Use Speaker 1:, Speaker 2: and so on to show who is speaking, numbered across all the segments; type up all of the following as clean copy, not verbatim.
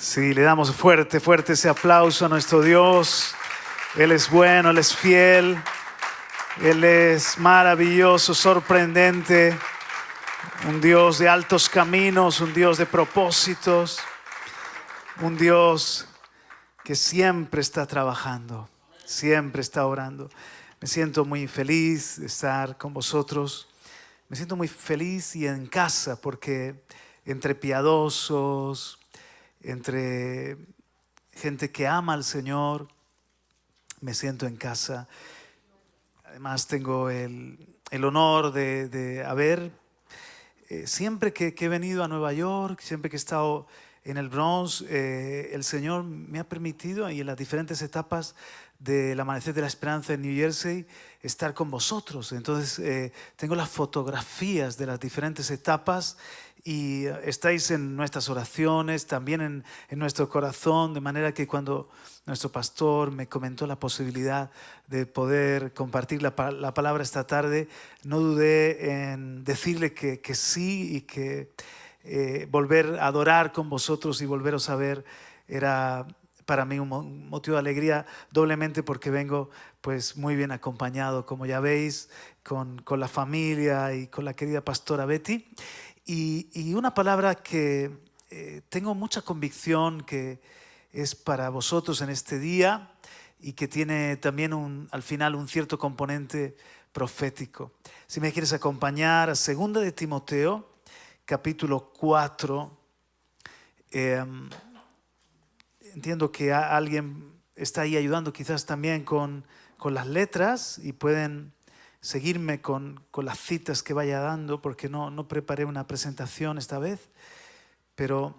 Speaker 1: Sí, le damos fuerte ese aplauso a nuestro Dios. Él es bueno, Él es fiel, Él es maravilloso, sorprendente, un Dios de altos caminos, un Dios de propósitos, un Dios que siempre está trabajando, siempre está orando. Me siento muy feliz de estar con vosotros, me siento muy feliz y en casa porque entre piadosos, entre gente que ama al Señor, me siento en casa. Además tengo el honor de haber, siempre que he venido a Nueva York, siempre que he estado en el Bronx, el Señor me ha permitido, y en las diferentes etapas del Amanecer de la Esperanza en New Jersey, estar con vosotros. Entonces tengo las fotografías de las diferentes etapas y estáis en nuestras oraciones, también en nuestro corazón, de manera que cuando nuestro pastor me comentó la posibilidad de poder compartir la palabra esta tarde, no dudé en decirle que sí, y que volver a adorar con vosotros y volveros a ver era para mí un motivo de alegría, doblemente porque vengo pues muy bien acompañado, como ya veis, con la familia y con la querida pastora Betty. Y una palabra que tengo mucha convicción que es para vosotros en este día y que tiene también al final un cierto componente profético. Si me quieres acompañar a 2 de Timoteo, capítulo 4. Entiendo que alguien está ahí ayudando quizás también con las letras y pueden seguirme con las citas que vaya dando, porque no preparé una presentación esta vez. Pero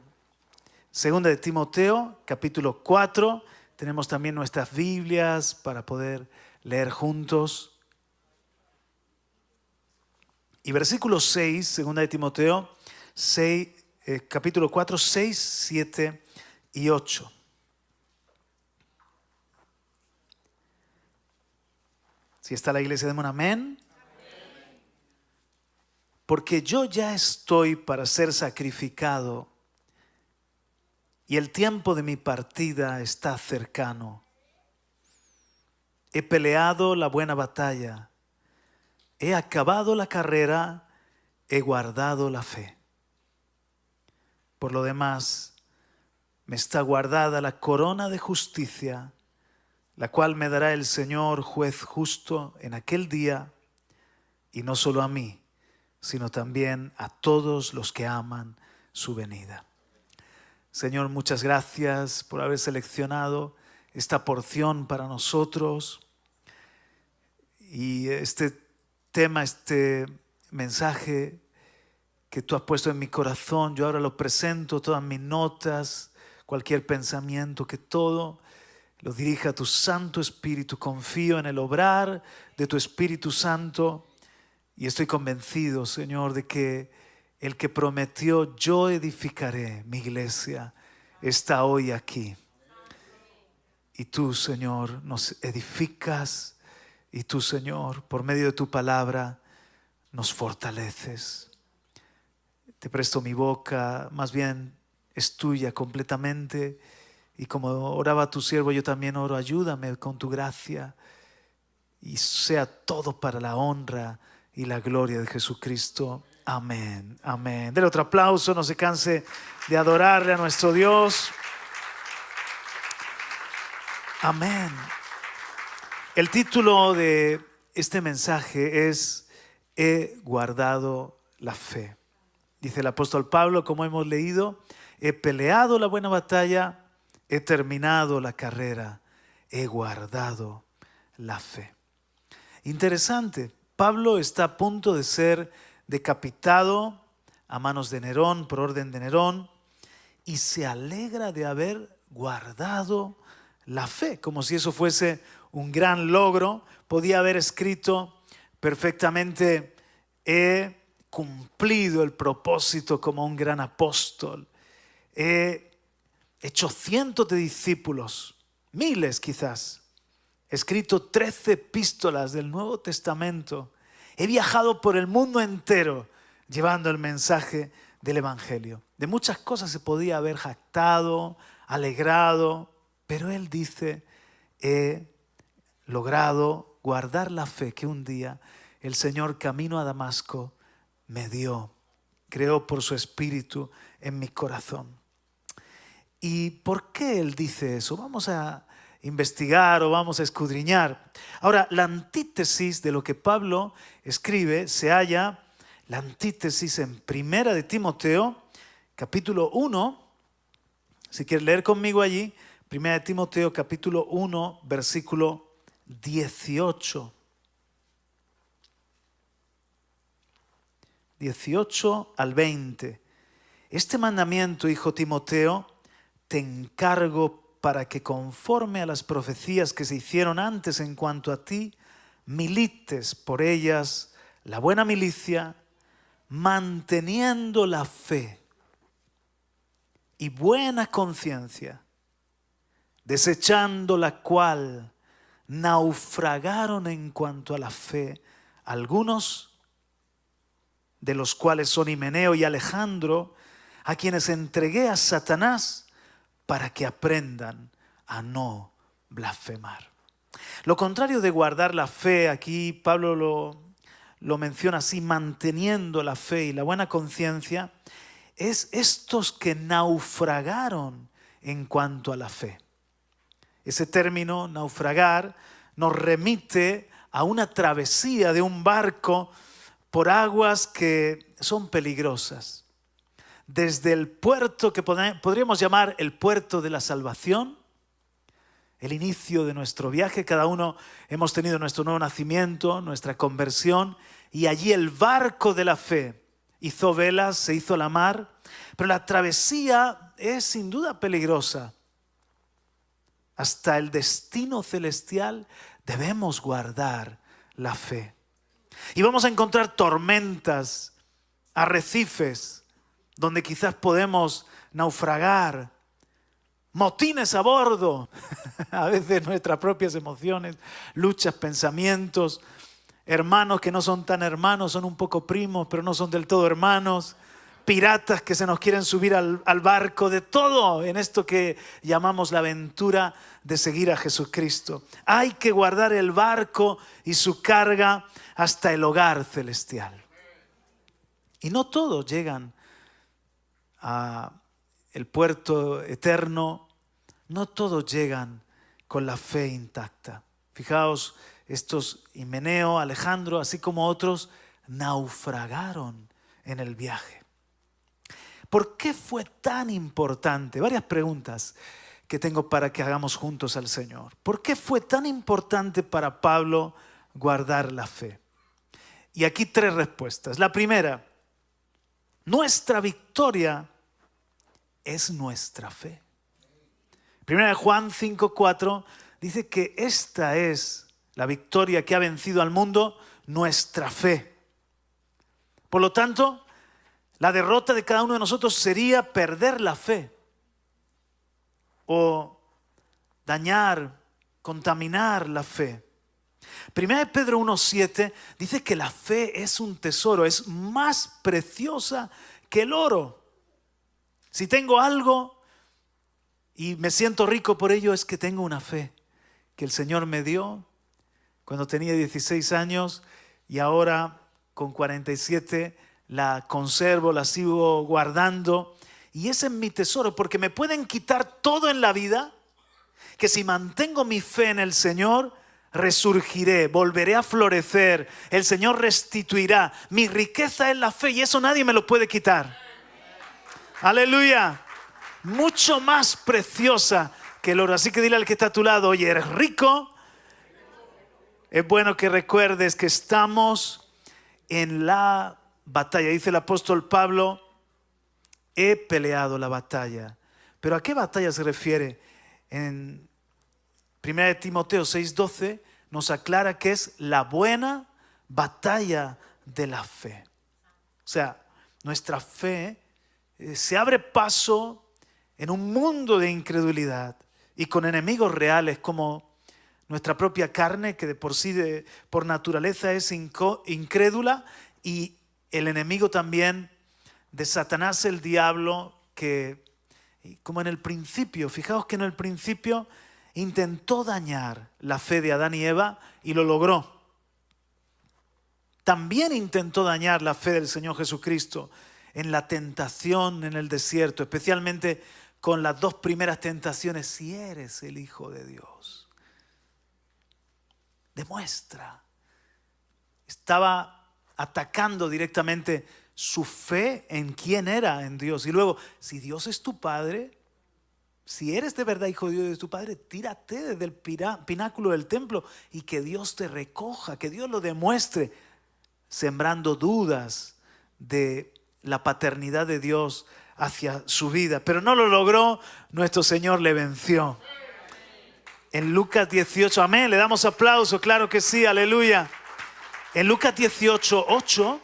Speaker 1: 2 de Timoteo, capítulo 4, tenemos también nuestras Biblias para poder leer juntos. Y versículo 6, 2 de Timoteo, capítulo 4, 6, 7 y 8. Si está la iglesia, demos un amén. Porque yo ya estoy para ser sacrificado y el tiempo de mi partida está cercano. He peleado la buena batalla, he acabado la carrera, he guardado la fe. Por lo demás, me está guardada la corona de justicia, la cual me dará el Señor juez justo en aquel día, y no solo a mí, sino también a todos los que aman su venida. Señor, muchas gracias por haber seleccionado esta porción para nosotros. Y este tema, este mensaje que tú has puesto en mi corazón, yo ahora lo presento, todas mis notas, cualquier pensamiento, que todo lo dirija a tu Santo Espíritu. Confío en el obrar de tu Espíritu Santo. Y estoy convencido, Señor, de que el que prometió yo edificaré mi iglesia está hoy aquí. Y tú, Señor, nos edificas, y tú, Señor, por medio de tu palabra nos fortaleces. Te presto mi boca, más bien es tuya completamente. Y como oraba tu siervo, yo también oro, ayúdame con tu gracia y sea todo para la honra y la gloria de Jesucristo. Amén, amén. Denle otro aplauso, no se canse de adorarle a nuestro Dios. Amén. El título de este mensaje es He guardado la fe. Dice el apóstol Pablo, como hemos leído, he peleado la buena batalla, he terminado la carrera, he guardado la fe. Interesante. Pablo está a punto de ser decapitado a manos de Nerón, por orden de Nerón, y se alegra de haber guardado la fe, como si eso fuese un gran logro. Podía haber escrito perfectamente: he cumplido el propósito como un gran apóstol, he hecho cientos de discípulos, miles quizás. He escrito 13 epístolas del Nuevo Testamento. He viajado por el mundo entero llevando el mensaje del Evangelio. De muchas cosas se podía haber jactado, alegrado, pero él dice, he logrado guardar la fe que un día el Señor camino a Damasco me dio, creó por su espíritu en mi corazón. ¿Y por qué él dice eso? Vamos a investigar o vamos a escudriñar. Ahora, la antítesis de lo que Pablo escribe se halla, la antítesis en Primera de Timoteo, capítulo 1. Si quieres leer conmigo allí, Primera de Timoteo, capítulo 1, versículo 18. 18 al 20. Este mandamiento, hijo Timoteo, te encargo para que conforme a las profecías que se hicieron antes en cuanto a ti, milites por ellas la buena milicia, manteniendo la fe y buena conciencia, desechando la cual naufragaron en cuanto a la fe algunos, de los cuales son Himeneo y Alejandro, a quienes entregué a Satanás para que aprendan a no blasfemar. Lo contrario de guardar la fe, aquí Pablo lo menciona así, manteniendo la fe y la buena conciencia, es estos que naufragaron en cuanto a la fe. Ese término, naufragar, nos remite a una travesía de un barco por aguas que son peligrosas. Desde el puerto que podríamos llamar el puerto de la salvación, el inicio de nuestro viaje, cada uno hemos tenido nuestro nuevo nacimiento, nuestra conversión, y allí el barco de la fe hizo velas, se hizo la mar, pero la travesía es sin duda peligrosa. Hasta el destino celestial debemos guardar la fe. Y vamos a encontrar tormentas, arrecifes, donde quizás podemos naufragar, motines a bordo, a veces nuestras propias emociones, luchas, pensamientos, hermanos que no son tan hermanos, son un poco primos, pero no son del todo hermanos, piratas que se nos quieren subir al barco, de todo en esto que llamamos la aventura de seguir a Jesucristo. Hay que guardar el barco y su carga hasta el hogar celestial. Y no todos llegan a el puerto eterno, no todos llegan con la fe intacta. Fijaos, estos Himeneo, Alejandro, así como otros, naufragaron en el viaje. ¿Por qué fue tan importante? Varias preguntas que tengo para que hagamos juntos al Señor. ¿Por qué fue tan importante para Pablo guardar la fe? Y aquí 3 respuestas. La primera, nuestra victoria es nuestra fe. Primera de Juan 5:4 dice que esta es la victoria que ha vencido al mundo, nuestra fe. Por lo tanto, la derrota de cada uno de nosotros sería perder la fe o dañar, contaminar la fe. Primera de Pedro 1:7 dice que la fe es un tesoro, es más preciosa que el oro. Si tengo algo y me siento rico por ello, es que tengo una fe que el Señor me dio cuando tenía 16 años y ahora con 47 la conservo, la sigo guardando. Y ese es mi tesoro, porque me pueden quitar todo en la vida, que si mantengo mi fe en el Señor, resurgiré, volveré a florecer, el Señor restituirá. Mi riqueza es la fe y eso nadie me lo puede quitar. Aleluya. Mucho más preciosa que el oro. Así que dile al que está a tu lado, oye, eres rico. Es bueno que recuerdes que estamos en la batalla. Dice el apóstol Pablo, he peleado la batalla. ¿Pero a qué batalla se refiere? En 1 de Timoteo 6:12 nos aclara que es la buena batalla de la fe. O sea, nuestra fe se abre paso en un mundo de incredulidad y con enemigos reales como nuestra propia carne, que de por sí, por naturaleza es incrédula, y el enemigo también de Satanás, el diablo, que Y como en el principio, fijaos que en el principio intentó dañar la fe de Adán y Eva y lo logró. También intentó dañar la fe del Señor Jesucristo en la tentación en el desierto, especialmente con las dos primeras tentaciones. Si eres el Hijo de Dios, demuestra. Estaba atacando directamente su fe en quién era en Dios. Y luego, si Dios es tu Padre, si eres de verdad hijo de Dios y de tu Padre, tírate desde el pináculo del templo y que Dios te recoja, que Dios lo demuestre, sembrando dudas de la paternidad de Dios hacia su vida. Pero no lo logró, nuestro Señor le venció. En Lucas 18, amén, le damos aplauso, claro que sí, aleluya. En Lucas 18, 8,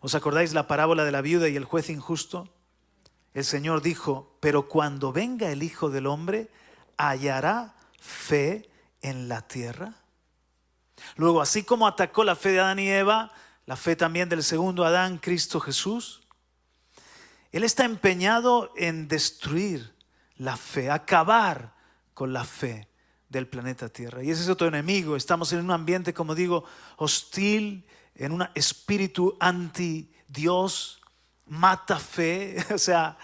Speaker 1: ¿os acordáis la parábola de la viuda y el juez injusto? El Señor dijo, pero cuando venga el Hijo del Hombre, ¿hallará fe en la tierra? Luego, así como atacó la fe de Adán y Eva, la fe también del segundo Adán, Cristo Jesús, Él está empeñado en destruir la fe, acabar con la fe del planeta Tierra. Y ese es otro enemigo. Estamos en un ambiente, como digo, hostil, en un espíritu anti-Dios, mata fe. O sea,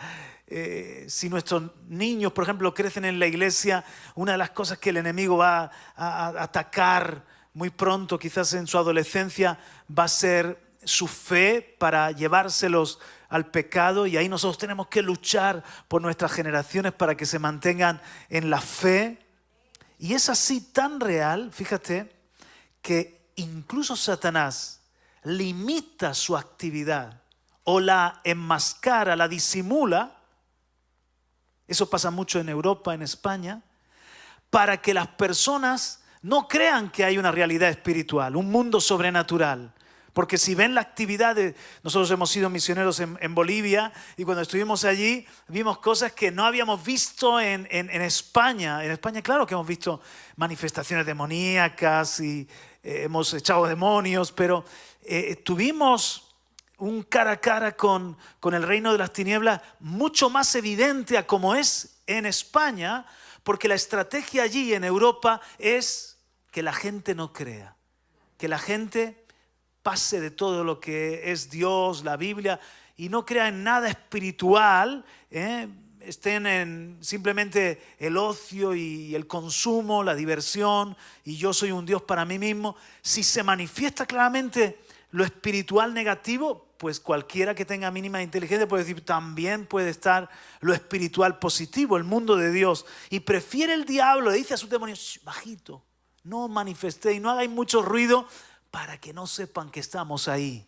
Speaker 1: si nuestros niños, por ejemplo, crecen en la iglesia, una de las cosas que el enemigo va a atacar muy pronto, quizás en su adolescencia, va a ser su fe para llevárselos al pecado, y ahí nosotros tenemos que luchar por nuestras generaciones para que se mantengan en la fe. Y es así tan real, fíjate, que incluso Satanás limita su actividad o la enmascara, la disimula. Eso pasa mucho en Europa, en España, para que las personas no crean que hay una realidad espiritual, un mundo sobrenatural. Porque si ven la actividad de... Nosotros hemos sido misioneros en Bolivia, y cuando estuvimos allí vimos cosas que no habíamos visto en España. En España, claro que hemos visto manifestaciones demoníacas y hemos echado demonios, pero tuvimos un cara a cara con el reino de las tinieblas mucho más evidente a como es en España, porque la estrategia allí en Europa es que la gente no crea, que la gente pase de todo lo que es Dios, la Biblia, y no crea en nada espiritual, estén en simplemente el ocio y el consumo, la diversión, y yo soy un Dios para mí mismo. Si se manifiesta claramente lo espiritual negativo, pues cualquiera que tenga mínima inteligencia puede decir, también puede estar lo espiritual positivo, el mundo de Dios. Y prefiere el diablo, le dice a sus demonios, bajito, no manifestéis, no hagáis mucho ruido, para que no sepan que estamos ahí.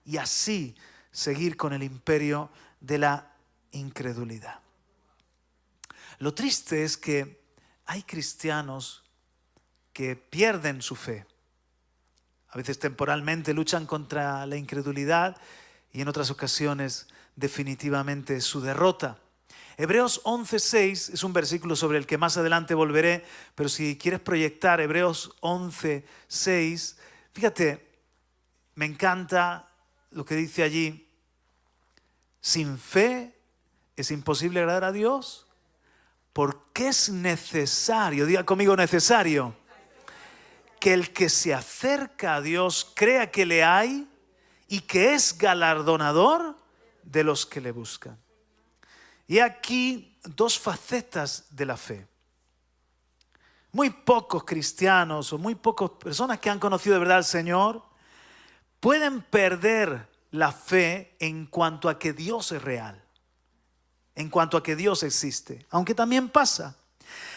Speaker 1: Y así seguir con el imperio de la incredulidad. Lo triste es que hay cristianos que pierden su fe. A veces temporalmente luchan contra la incredulidad y en otras ocasiones definitivamente su derrota. Hebreos 11:6 es un versículo sobre el que más adelante volveré, pero si quieres proyectar Hebreos 11:6, fíjate, me encanta lo que dice allí. Sin fe es imposible agradar a Dios, porque es necesario, diga conmigo necesario, que el que se acerca a Dios crea que le hay y que es galardonador de los que le buscan. Y aquí dos facetas de la fe. Muy pocos cristianos o muy pocas personas que han conocido de verdad al Señor pueden perder la fe en cuanto a que Dios es real, en cuanto a que Dios existe, aunque también pasa.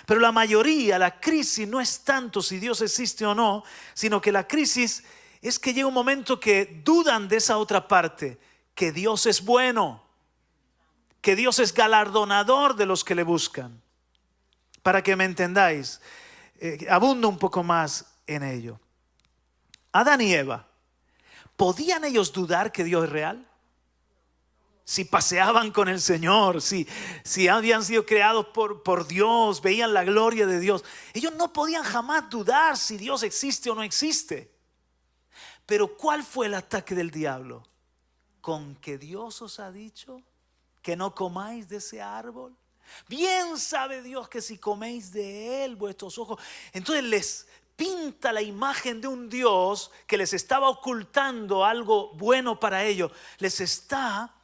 Speaker 1: Pero la mayoría, la crisis no es tanto si Dios existe o no, sino que la crisis es que llega un momento que dudan de esa otra parte, que Dios es bueno, que Dios es galardonador de los que le buscan. Para que me entendáis, abundo un poco más en ello. Adán y Eva, ¿podían ellos dudar que Dios es real? Si paseaban con el Señor, si habían sido creados por Dios, veían la gloria de Dios, ellos no podían jamás dudar si Dios existe o no existe. Pero ¿cuál fue el ataque del diablo? ¿Con que Dios os ha dicho que no comáis de ese árbol? Bien sabe Dios que si coméis de él, vuestros ojos... Entonces les pinta la imagen de un Dios que les estaba ocultando algo bueno para ellos. Les está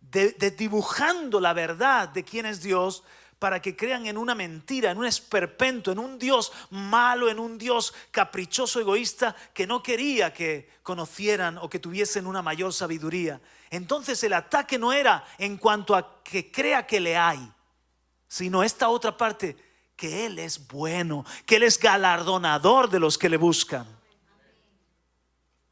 Speaker 1: dibujando la verdad de quién es Dios, para que crean en una mentira, en un esperpento, en un Dios malo, en un Dios caprichoso, egoísta, que no quería que conocieran o que tuviesen una mayor sabiduría. Entonces el ataque no era en cuanto a que crea que le hay, sino esta otra parte, que Él es bueno, que Él es galardonador de los que le buscan.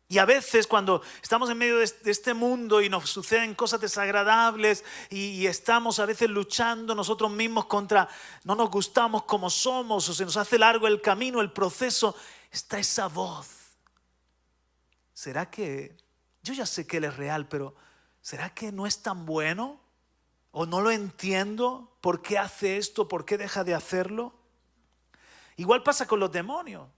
Speaker 1: Y a veces cuando estamos en medio de este mundo y nos suceden cosas desagradables y estamos a veces luchando nosotros mismos contra, no nos gustamos como somos o se nos hace largo el camino, el proceso, está esa voz. ¿Será que, yo ya sé que Él es real, pero ¿será que no es tan bueno? ¿O no lo entiendo? ¿Por qué hace esto? ¿Por qué deja de hacerlo? Igual pasa con los demonios.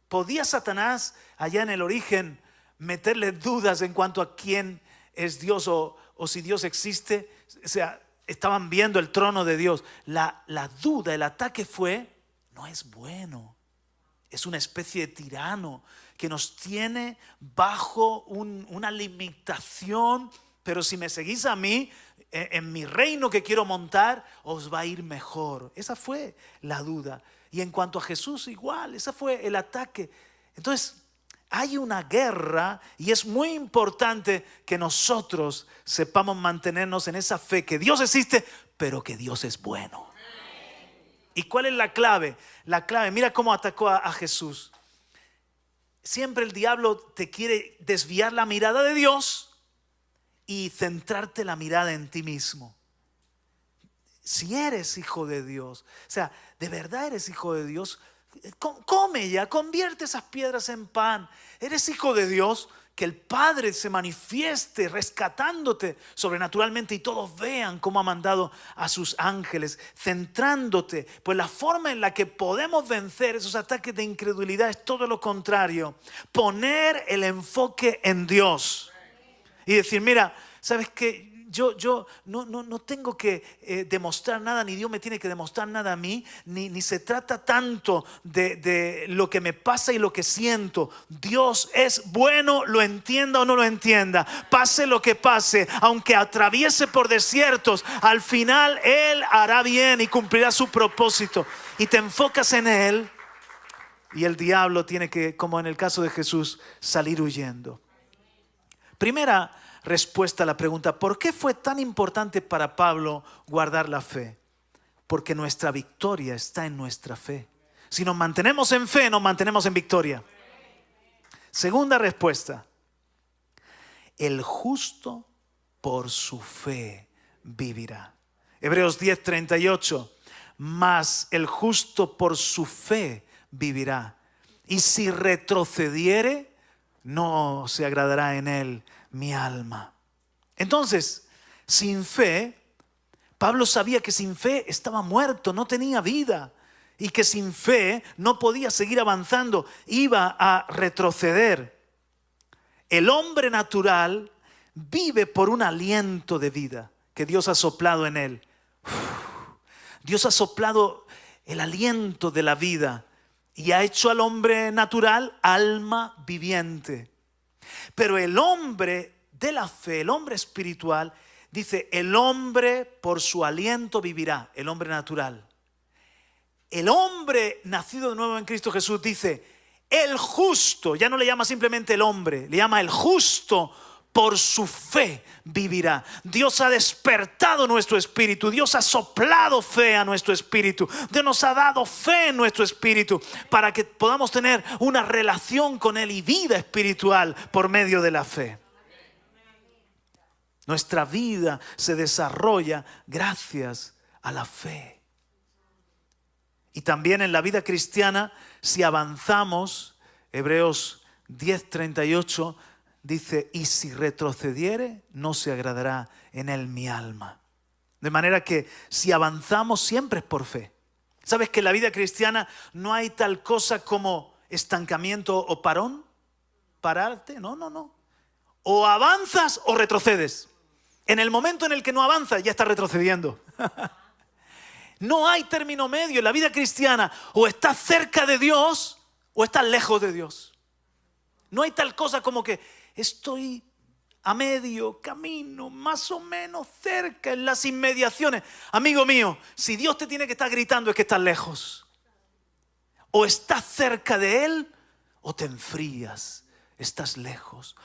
Speaker 1: ¿Podía Satanás allá en el origen meterle dudas en cuanto a quién es Dios o si Dios existe? O sea, estaban viendo el trono de Dios. La duda, el ataque fue, no es bueno. Es una especie de tirano que nos tiene bajo una limitación. Pero si me seguís a mí, en mi reino que quiero montar, os va a ir mejor. Esa fue la duda. Y en cuanto a Jesús, igual, ese fue el ataque. Entonces, hay una guerra y es muy importante que nosotros sepamos mantenernos en esa fe, que Dios existe, pero que Dios es bueno. ¿Y cuál es la clave? La clave, mira cómo atacó a Jesús. Siempre el diablo te quiere desviar la mirada de Dios y centrarte la mirada en ti mismo. Si eres hijo de Dios, o sea, de verdad eres hijo de Dios, come ya, convierte esas piedras en pan. Eres hijo de Dios, que el Padre se manifieste rescatándote sobrenaturalmente y todos vean cómo ha mandado a sus ángeles, centrándote. Pues la forma en la que podemos vencer esos ataques de incredulidad es todo lo contrario. Poner el enfoque en Dios y decir, mira, ¿sabes qué? Yo no tengo que demostrar nada, ni Dios me tiene que demostrar nada a mí, ni se trata tanto de lo que me pasa y lo que siento. Dios es bueno, lo entienda o no lo entienda, pase lo que pase, aunque atraviese por desiertos, al final Él hará bien y cumplirá su propósito. Y te enfocas en Él y el diablo tiene que, como en el caso de Jesús, salir huyendo. Primera respuesta a la pregunta, ¿por qué fue tan importante para Pablo guardar la fe? Porque nuestra victoria está en nuestra fe. Si nos mantenemos en fe, nos mantenemos en victoria. Segunda respuesta, el justo por su fe vivirá. Hebreos 10:38, mas el justo por su fe vivirá. Y si retrocediere, no se agradará en él mi alma. Entonces, sin fe, Pablo sabía que sin fe estaba muerto, no tenía vida, y que sin fe no podía seguir avanzando, iba a retroceder. El hombre natural vive por un aliento de vida que Dios ha soplado en él. Dios ha soplado el aliento de la vida y ha hecho al hombre natural alma viviente. Pero el hombre de la fe, el hombre espiritual, dice, el hombre por su aliento vivirá, el hombre natural. El hombre nacido de nuevo en Cristo Jesús dice, el justo, ya no le llama simplemente el hombre, le llama el justo, por su fe vivirá. Dios ha despertado nuestro espíritu, Dios ha soplado fe a nuestro espíritu, Dios nos ha dado fe en nuestro espíritu para que podamos tener una relación con Él y vida espiritual por medio de la fe. Nuestra vida se desarrolla gracias a la fe. Y también en la vida cristiana, si avanzamos, Hebreos 10:38 dice, y si retrocediere, no se agradará en él mi alma. De manera que si avanzamos siempre es por fe. ¿Sabes que en la vida cristiana no hay tal cosa como estancamiento o parón? Pararte, no. O avanzas o retrocedes. En el momento en el que no avanza, ya está retrocediendo. No hay término medio en la vida cristiana. O estás cerca de Dios o estás lejos de Dios. No hay tal cosa como que estoy a medio camino, más o menos cerca, en las inmediaciones. Amigo mío, si Dios te tiene que estar gritando es que estás lejos. O estás cerca de Él o te enfrías, estás lejos.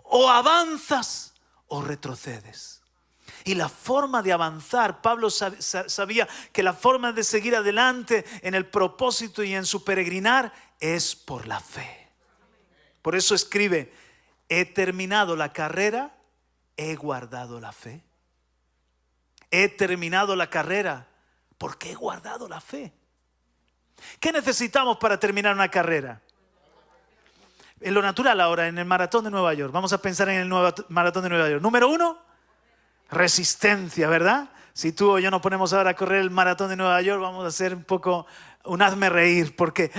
Speaker 1: O avanzas o retrocedes. Y la forma de avanzar, Pablo sabía que la forma de seguir adelante en el propósito y en su peregrinar es por la fe. Por eso escribe: he terminado la carrera, he guardado la fe. He terminado la carrera porque he guardado la fe. ¿Qué necesitamos para terminar una carrera? En lo natural ahora, en el maratón de Nueva York. Vamos a pensar en el maratón de Nueva York. Número 1, resistencia, ¿verdad? Si tú o yo nos ponemos ahora a correr el maratón de Nueva York, vamos a hacer un hazme reír, porque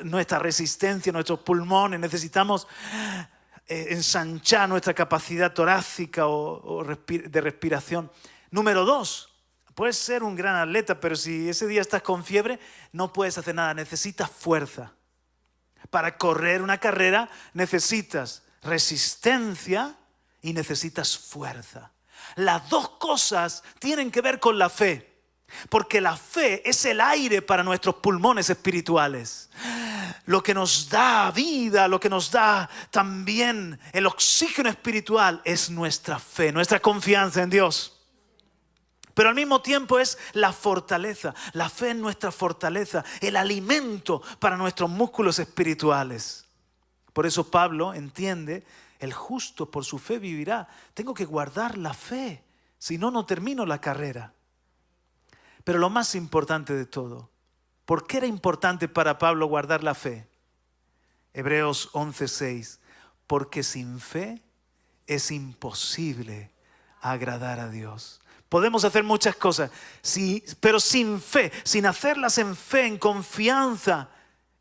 Speaker 1: nuestra resistencia, nuestros pulmones, necesitamos ensanchar nuestra capacidad torácica de respiración. Número 2, puedes ser un gran atleta, pero si ese día estás con fiebre, no puedes hacer nada, necesitas fuerza. Para correr una carrera necesitas resistencia y necesitas fuerza. Las dos cosas tienen que ver con la fe, porque la fe es el aire para nuestros pulmones espirituales. Lo que nos da vida, lo que nos da también el oxígeno espiritual es nuestra fe, nuestra confianza en Dios. Pero al mismo tiempo es la fortaleza. La fe es nuestra fortaleza, el alimento para nuestros músculos espirituales. Por eso Pablo entiende: el justo por su fe vivirá. Tengo que guardar la fe, si no, no termino la carrera. Pero lo más importante de todo, ¿por qué era importante para Pablo guardar la fe? Hebreos 11:6. Porque sin fe es imposible agradar a Dios. Podemos hacer muchas cosas, sí, pero sin fe, sin hacerlas en fe, en confianza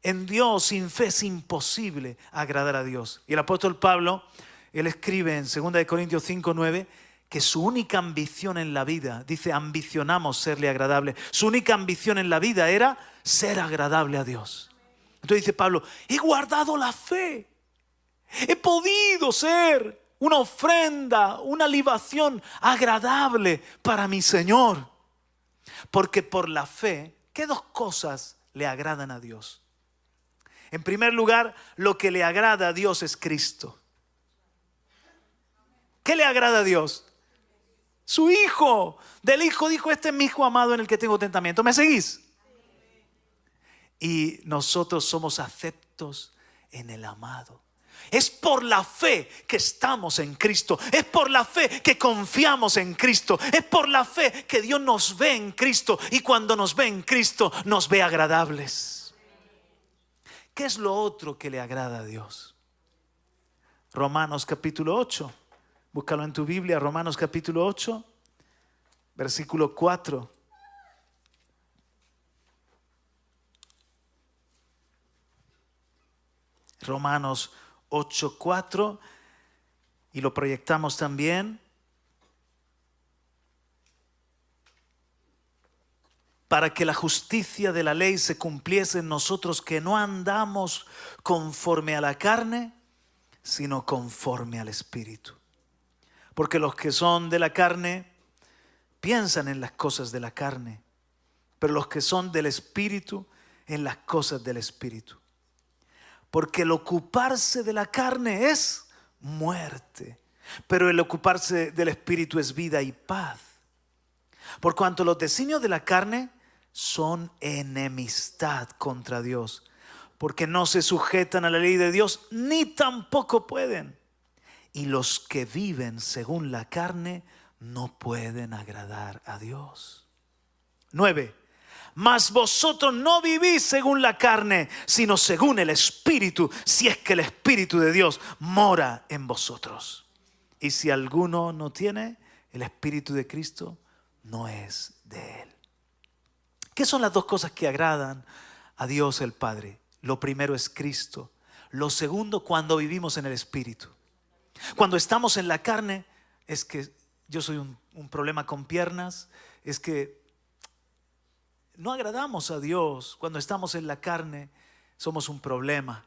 Speaker 1: en Dios, sin fe es imposible agradar a Dios. Y el apóstol Pablo, él escribe en 2 Corintios 5:9 que su única ambición en la vida, dice, ambicionamos serle agradable. Su única ambición en la vida era ser agradable a Dios. Entonces dice Pablo: he guardado la fe, he podido ser una ofrenda, una libación agradable para mi Señor. Porque por la fe, ¿qué dos cosas le agradan a Dios? En primer lugar, lo que le agrada a Dios es Cristo. ¿Qué le agrada a Dios? Su Hijo. Del Hijo dijo: este es mi Hijo amado en el que tengo contentamiento. ¿Me seguís? Y nosotros somos aceptos en el amado. Es por la fe que estamos en Cristo. Es por la fe que confiamos en Cristo. Es por la fe que Dios nos ve en Cristo. Y cuando nos ve en Cristo, nos ve agradables. ¿Qué es lo otro que le agrada a Dios? Romanos capítulo 8. Búscalo en tu Biblia, Romanos capítulo 8, versículo 4. Romanos 8:4, y lo proyectamos también. Para que la justicia de la ley se cumpliese en nosotros, que no andamos conforme a la carne, sino conforme al Espíritu. Porque los que son de la carne piensan en las cosas de la carne, pero los que son del Espíritu en las cosas del Espíritu. Porque el ocuparse de la carne es muerte, pero el ocuparse del Espíritu es vida y paz. Por cuanto los designios de la carne son enemistad contra Dios, porque no se sujetan a la ley de Dios, ni tampoco pueden. Y los que viven según la carne no pueden agradar a Dios. 9. Mas vosotros no vivís según la carne, sino según el Espíritu, si es que el Espíritu de Dios mora en vosotros. Y si alguno no tiene el Espíritu de Cristo, no es de Él. ¿Qué son las dos cosas que agradan a Dios el Padre? Lo primero es Cristo. Lo segundo, cuando vivimos en el Espíritu. Cuando estamos en la carne, es que yo soy un problema con piernas, es que no agradamos a Dios. Cuando estamos en la carne somos un problema.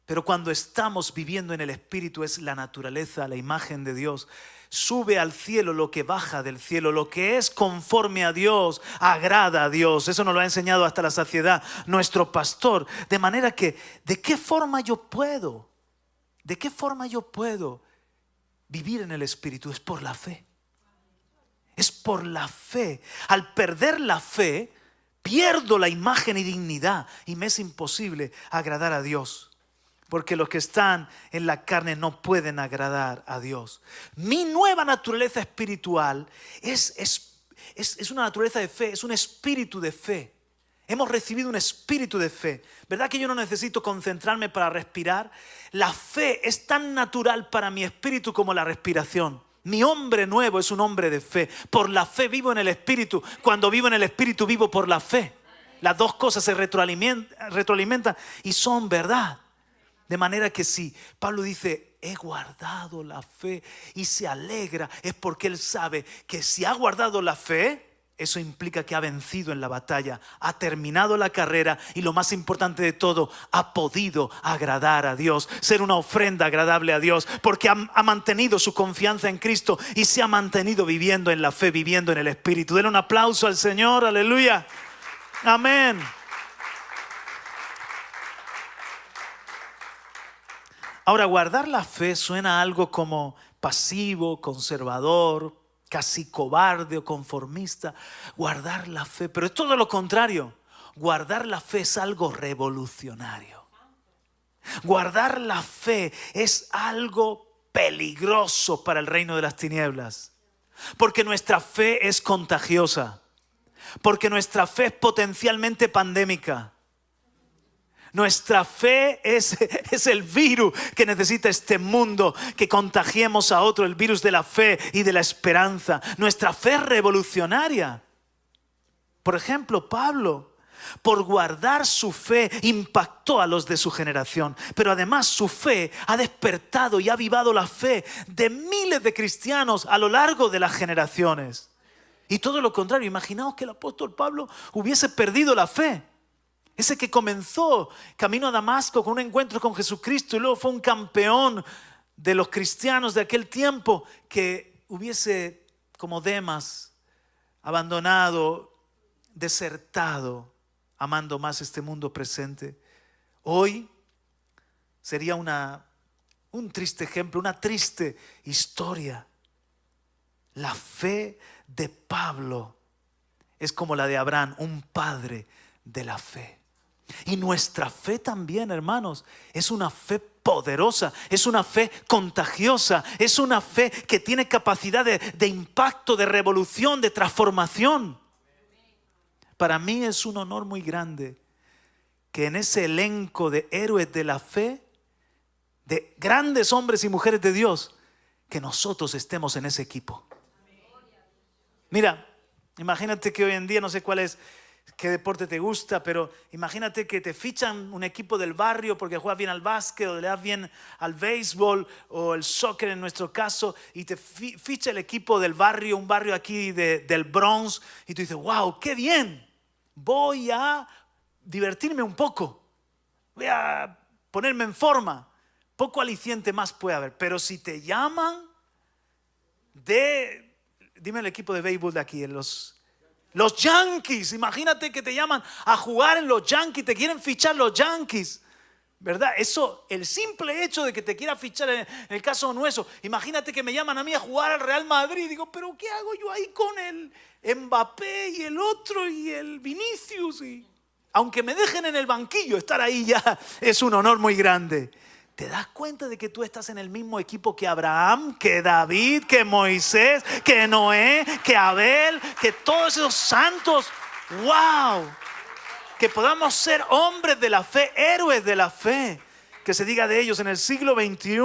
Speaker 1: Pero cuando estamos viviendo en el Espíritu es la naturaleza, la imagen de Dios. Sube al cielo lo que baja del cielo, lo que es conforme a Dios, agrada a Dios. Eso nos lo ha enseñado hasta la saciedad nuestro pastor. De manera que, ¿de qué forma yo puedo vivir en el Espíritu? Es por la fe. Es por la fe. Al perder la fe, pierdo la imagen y dignidad y me es imposible agradar a Dios. Porque los que están en la carne no pueden agradar a Dios. Mi nueva naturaleza espiritual es una naturaleza de fe, es un espíritu de fe. Hemos recibido un espíritu de fe. ¿Verdad que yo no necesito concentrarme para respirar? La fe es tan natural para mi espíritu como la respiración. Mi hombre nuevo es un hombre de fe. Por la fe vivo en el Espíritu. Cuando vivo en el Espíritu vivo por la fe. Las dos cosas se retroalimentan y son verdad. De manera que si Pablo dice, he guardado la fe y se alegra, es porque él sabe que si ha guardado la fe, eso implica que ha vencido en la batalla, ha terminado la carrera y lo más importante de todo, ha podido agradar a Dios, ser una ofrenda agradable a Dios, porque ha mantenido su confianza en Cristo y se ha mantenido viviendo en la fe, viviendo en el Espíritu. Denle un aplauso al Señor, aleluya, amén. Ahora, guardar la fe suena a algo como pasivo, conservador, casi cobarde o conformista. Guardar la fe, pero es todo lo contrario. Guardar la fe es algo revolucionario. Guardar la fe es algo peligroso para el reino de las tinieblas. Porque nuestra fe es contagiosa. Porque nuestra fe es potencialmente pandémica. Nuestra fe es el virus que necesita este mundo, que contagiemos a otro, el virus de la fe y de la esperanza. Nuestra fe es revolucionaria. Por ejemplo, Pablo, por guardar su fe, impactó a los de su generación. Pero además su fe ha despertado y ha avivado la fe de miles de cristianos a lo largo de las generaciones. Y todo lo contrario, imaginaos que el apóstol Pablo hubiese perdido la fe. Ese que comenzó camino a Damasco con un encuentro con Jesucristo y luego fue un campeón de los cristianos de aquel tiempo, que hubiese, como Demas, abandonado, desertado, amando más este mundo presente. Hoy sería un triste ejemplo, una triste historia. La fe de Pablo es como la de Abraham, un padre de la fe. Y nuestra fe también, hermanos, es una fe poderosa, es una fe contagiosa, es una fe que tiene capacidad de impacto, de revolución, de transformación. Para mí es un honor muy grande que en ese elenco de héroes de la fe, de grandes hombres y mujeres de Dios, que nosotros estemos en ese equipo. Mira, imagínate que hoy en día, no sé cuál es, qué deporte te gusta, pero imagínate que te fichan un equipo del barrio porque juegas bien al básquet o le das bien al béisbol o el soccer en nuestro caso, y te ficha el equipo del barrio, un barrio aquí del Bronx, y tú dices, wow, qué bien, voy a divertirme un poco, voy a ponerme en forma. Poco aliciente más puede haber. Pero si te llaman dime el equipo de béisbol de aquí, los Yankees, imagínate que te llaman a jugar en los Yankees, te quieren fichar los Yankees, ¿verdad? Eso, el simple hecho de que te quiera fichar en el caso nuestro, imagínate que me llaman a mí a jugar al Real Madrid, digo, pero ¿qué hago yo ahí con el Mbappé y el otro y el Vinicius? Y aunque me dejen en el banquillo, estar ahí ya es un honor muy grande. ¿Te das cuenta de que tú estás en el mismo equipo que Abraham, que David, que Moisés, que Noé, que Abel, que todos esos santos? ¡Wow! Que podamos ser hombres de la fe, héroes de la fe. Que se diga de ellos en el siglo XXI,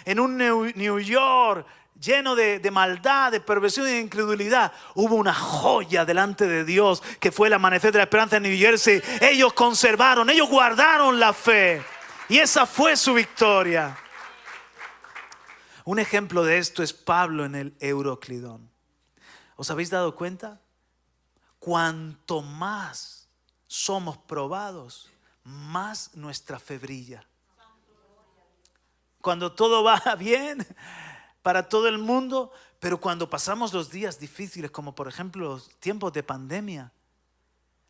Speaker 1: en un New York lleno de maldad, de perversión y de incredulidad, hubo una joya delante de Dios, que fue el Amanecer de la Esperanza en New Jersey. Ellos conservaron, ellos guardaron la fe. Y esa fue su victoria. Un ejemplo de esto es Pablo en el Euroclidón. ¿Os habéis dado cuenta? Cuanto más somos probados, más nuestra fe brilla. Cuando todo va bien para todo el mundo, pero cuando pasamos los días difíciles, como por ejemplo los tiempos de pandemia,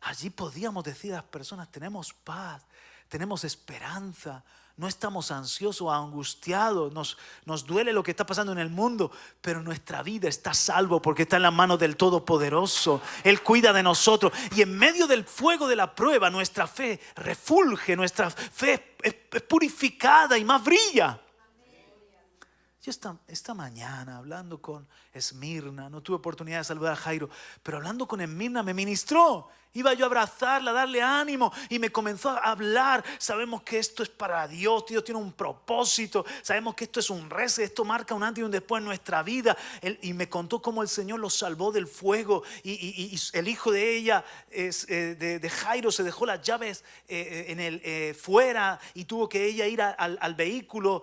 Speaker 1: allí podíamos decir a las personas, tenemos paz, tenemos esperanza, no estamos ansiosos o angustiados, nos duele lo que está pasando en el mundo, pero nuestra vida está a salvo porque está en las manos del Todopoderoso. Él cuida de nosotros y en medio del fuego de la prueba nuestra fe refulge, nuestra fe es purificada y más brilla. Yo esta mañana hablando con Esmirna, no tuve oportunidad de saludar a Jairo, pero hablando con Esmirna me ministró. Iba yo a abrazarla, a darle ánimo y me comenzó a hablar. Sabemos que esto es para Dios, Dios tiene un propósito. Sabemos que esto es un reset, esto marca un antes y un después en nuestra vida. Y me contó cómo el Señor los salvó del fuego y el hijo de ella, de Jairo, se dejó las llaves fuera y tuvo que ella ir al vehículo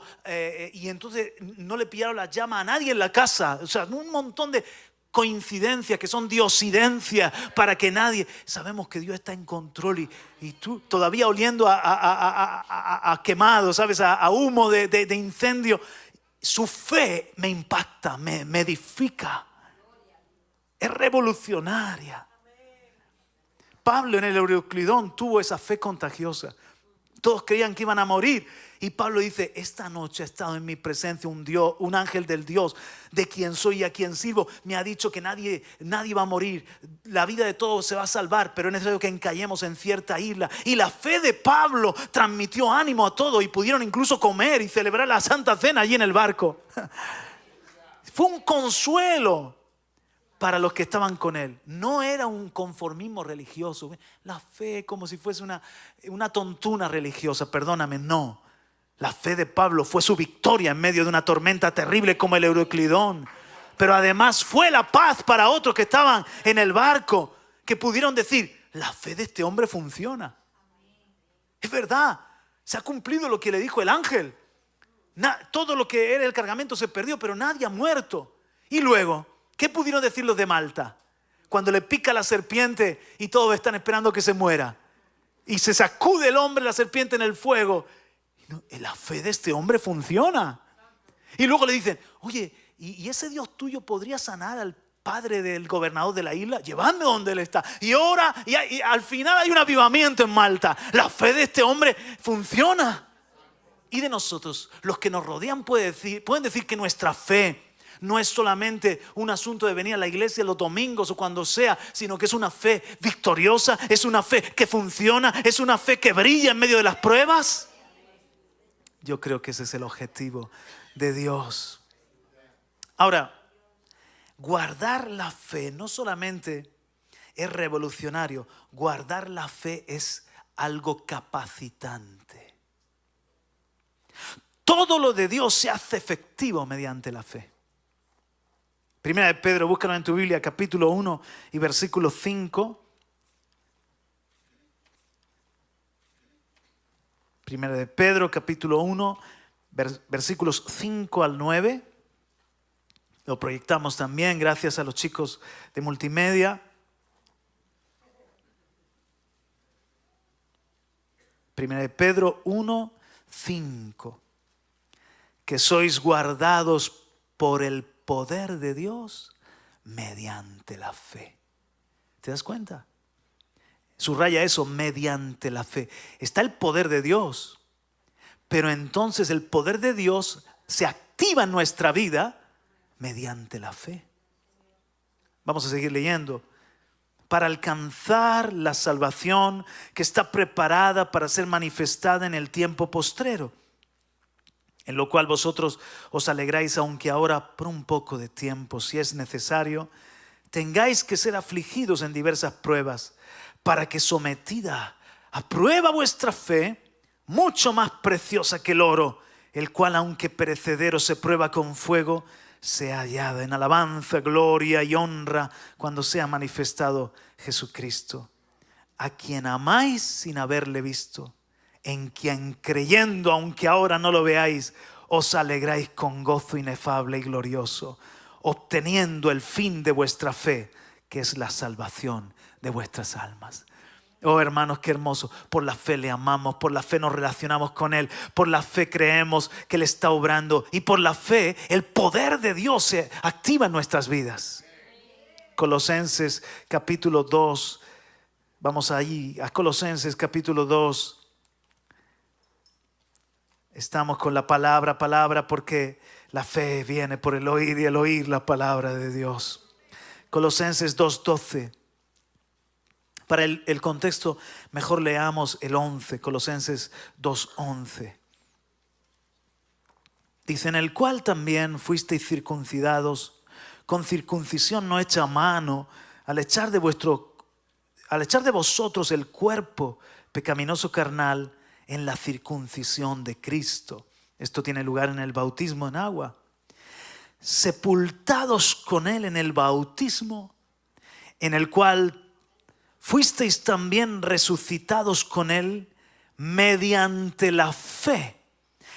Speaker 1: y entonces no le pillaron las llamas a nadie en la casa. O sea, un montón de coincidencias que son diosidencias para que nadie. Sabemos que Dios está en control y tú todavía oliendo a quemado, ¿sabes? A humo de incendio. Su fe me impacta, me edifica. Es revolucionaria. Pablo en el Euroclidón tuvo esa fe contagiosa. Todos creían que iban a morir. Y Pablo dice, esta noche ha estado en mi presencia un ángel del Dios, de quien soy y a quien sirvo. Me ha dicho que nadie va a morir. La vida de todos se va a salvar, pero es necesario que encallemos en cierta isla. Y la fe de Pablo transmitió ánimo a todos y pudieron incluso comer y celebrar la Santa Cena allí en el barco. Fue un consuelo para los que estaban con él. No era un conformismo religioso. La fe como si fuese una tontuna religiosa, perdóname, no. La fe de Pablo fue su victoria en medio de una tormenta terrible como el Euroclidón. Pero además fue la paz para otros que estaban en el barco, que pudieron decir, la fe de este hombre funciona. Es verdad, se ha cumplido lo que le dijo el ángel. Todo lo que era el cargamento se perdió, pero nadie ha muerto. Y luego, ¿qué pudieron decir los de Malta? Cuando le pica la serpiente y todos están esperando que se muera. Y se sacude el hombre la serpiente en el fuego. La fe de este hombre funciona. Y luego le dicen, oye, ¿y ese Dios tuyo podría sanar al padre del gobernador de la isla? Llevadme donde él está. Y ahora, y al final hay un avivamiento en Malta. La fe de este hombre funciona. Y de nosotros, los que nos rodean pueden decir que nuestra fe no es solamente un asunto de venir a la iglesia los domingos o cuando sea, sino que es una fe victoriosa, es una fe que funciona, es una fe que brilla en medio de las pruebas. Yo creo que ese es el objetivo de Dios. Ahora, guardar la fe no solamente es revolucionario, guardar la fe es algo capacitante. Todo lo de Dios se hace efectivo mediante la fe. Primera de Pedro, búscalo en tu Biblia, capítulo 1 y versículo 5. Primera de Pedro, capítulo 1, versículos 5 al 9. Lo proyectamos también gracias a los chicos de multimedia. Primera de Pedro 1, 5. Que sois guardados por el poder de Dios mediante la fe. ¿Te das cuenta? Subraya eso, mediante la fe. Está el poder de Dios, pero entonces el poder de Dios se activa en nuestra vida mediante la fe. Vamos a seguir leyendo. Para alcanzar la salvación que está preparada para ser manifestada en el tiempo postrero, en lo cual vosotros os alegráis, aunque ahora por un poco de tiempo, si es necesario, tengáis que ser afligidos en diversas pruebas, para que sometida a prueba vuestra fe, mucho más preciosa que el oro, el cual aunque perecedero se prueba con fuego, sea hallada en alabanza, gloria y honra cuando sea manifestado Jesucristo, a quien amáis sin haberle visto, en quien creyendo, aunque ahora no lo veáis, os alegráis con gozo inefable y glorioso, obteniendo el fin de vuestra fe, que es la salvación de vuestras almas. Oh hermanos, qué hermoso. Por la fe le amamos, por la fe nos relacionamos con Él, por la fe creemos que Él está obrando y por la fe el poder de Dios se activa en nuestras vidas. Colosenses capítulo 2, vamos ahí a Colosenses capítulo 2. Estamos con la palabra porque la fe viene por el oír y el oír la palabra de Dios. Colosenses 2:12. Para el contexto, mejor leamos el 11, Colosenses 2:11. Dice, en el cual también fuisteis circuncidados con circuncisión no hecha a mano, al echar de vosotros el cuerpo pecaminoso carnal en la circuncisión de Cristo. Esto tiene lugar en el bautismo en agua. Sepultados con Él en el bautismo, en el cual fuisteis también resucitados con Él mediante la fe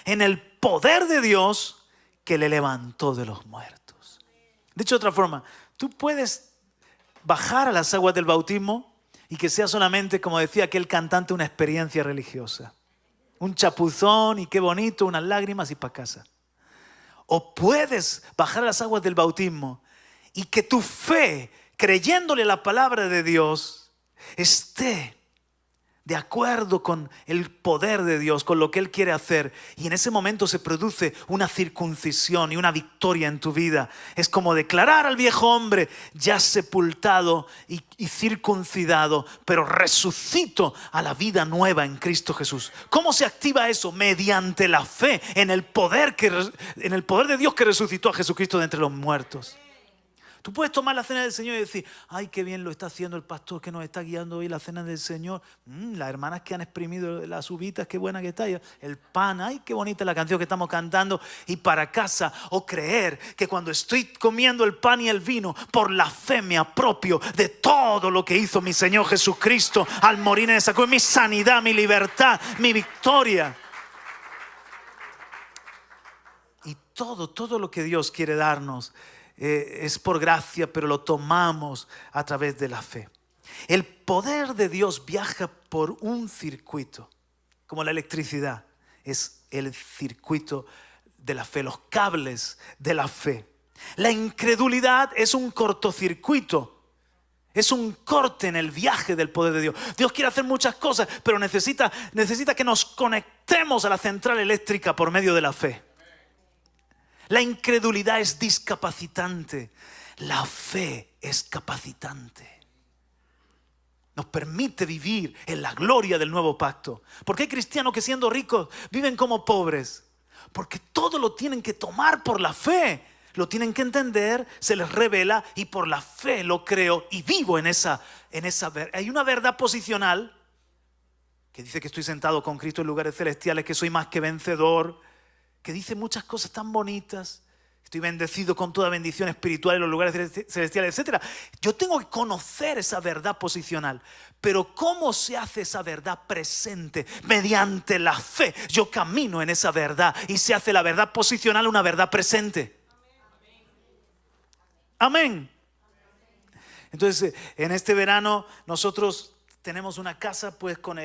Speaker 1: en el poder de Dios que le levantó de los muertos. Dicho de otra forma, tú puedes bajar a las aguas del bautismo y que sea solamente, como decía aquel cantante, una experiencia religiosa. Un chapuzón y qué bonito, unas lágrimas y para casa. O puedes bajar a las aguas del bautismo y que tu fe, creyéndole la palabra de Dios, esté de acuerdo con el poder de Dios, con lo que Él quiere hacer. Y en ese momento se produce una circuncisión y una victoria en tu vida. Es como declarar al viejo hombre, ya sepultado y circuncidado, pero resucito a la vida nueva en Cristo Jesús. ¿Cómo se activa eso? Mediante la fe en el poder de Dios que resucitó a Jesucristo de entre los muertos. Tú puedes tomar la cena del Señor y decir, ay, qué bien lo está haciendo el pastor que nos está guiando hoy la cena del Señor. Las hermanas que han exprimido las uvitas, qué buena que está. El pan, ay, qué bonita la canción que estamos cantando. Y para casa, o creer que cuando estoy comiendo el pan y el vino, por la fe me apropio de todo lo que hizo mi Señor Jesucristo al morir en esa cruz. Mi sanidad, mi libertad, mi victoria. Y todo lo que Dios quiere darnos es por gracia, pero lo tomamos a través de la fe. El poder de Dios viaja por un circuito, como la electricidad. Es el circuito de la fe, los cables de la fe. La incredulidad es un cortocircuito. Es un corte en el viaje del poder de Dios. Dios quiere hacer muchas cosas, pero necesita que nos conectemos a la central eléctrica por medio de la fe. La incredulidad es discapacitante. La fe es capacitante. Nos permite vivir en la gloria del nuevo pacto. ¿Por qué hay cristianos que siendo ricos viven como pobres? Porque todo lo tienen que tomar por la fe. Lo tienen que entender, se les revela y por la fe lo creo y vivo en esa verdad. Hay una verdad posicional que dice que estoy sentado con Cristo en lugares celestiales, que soy más que vencedor, que dice muchas cosas tan bonitas. Estoy bendecido con toda bendición espiritual en los lugares celestiales, etc. Yo tengo que conocer esa verdad posicional. Pero ¿cómo se hace esa verdad presente? Mediante la fe. Yo camino en esa verdad y se hace la verdad posicional una verdad presente. Amén. Entonces, en este verano nosotros tenemos una casa pues con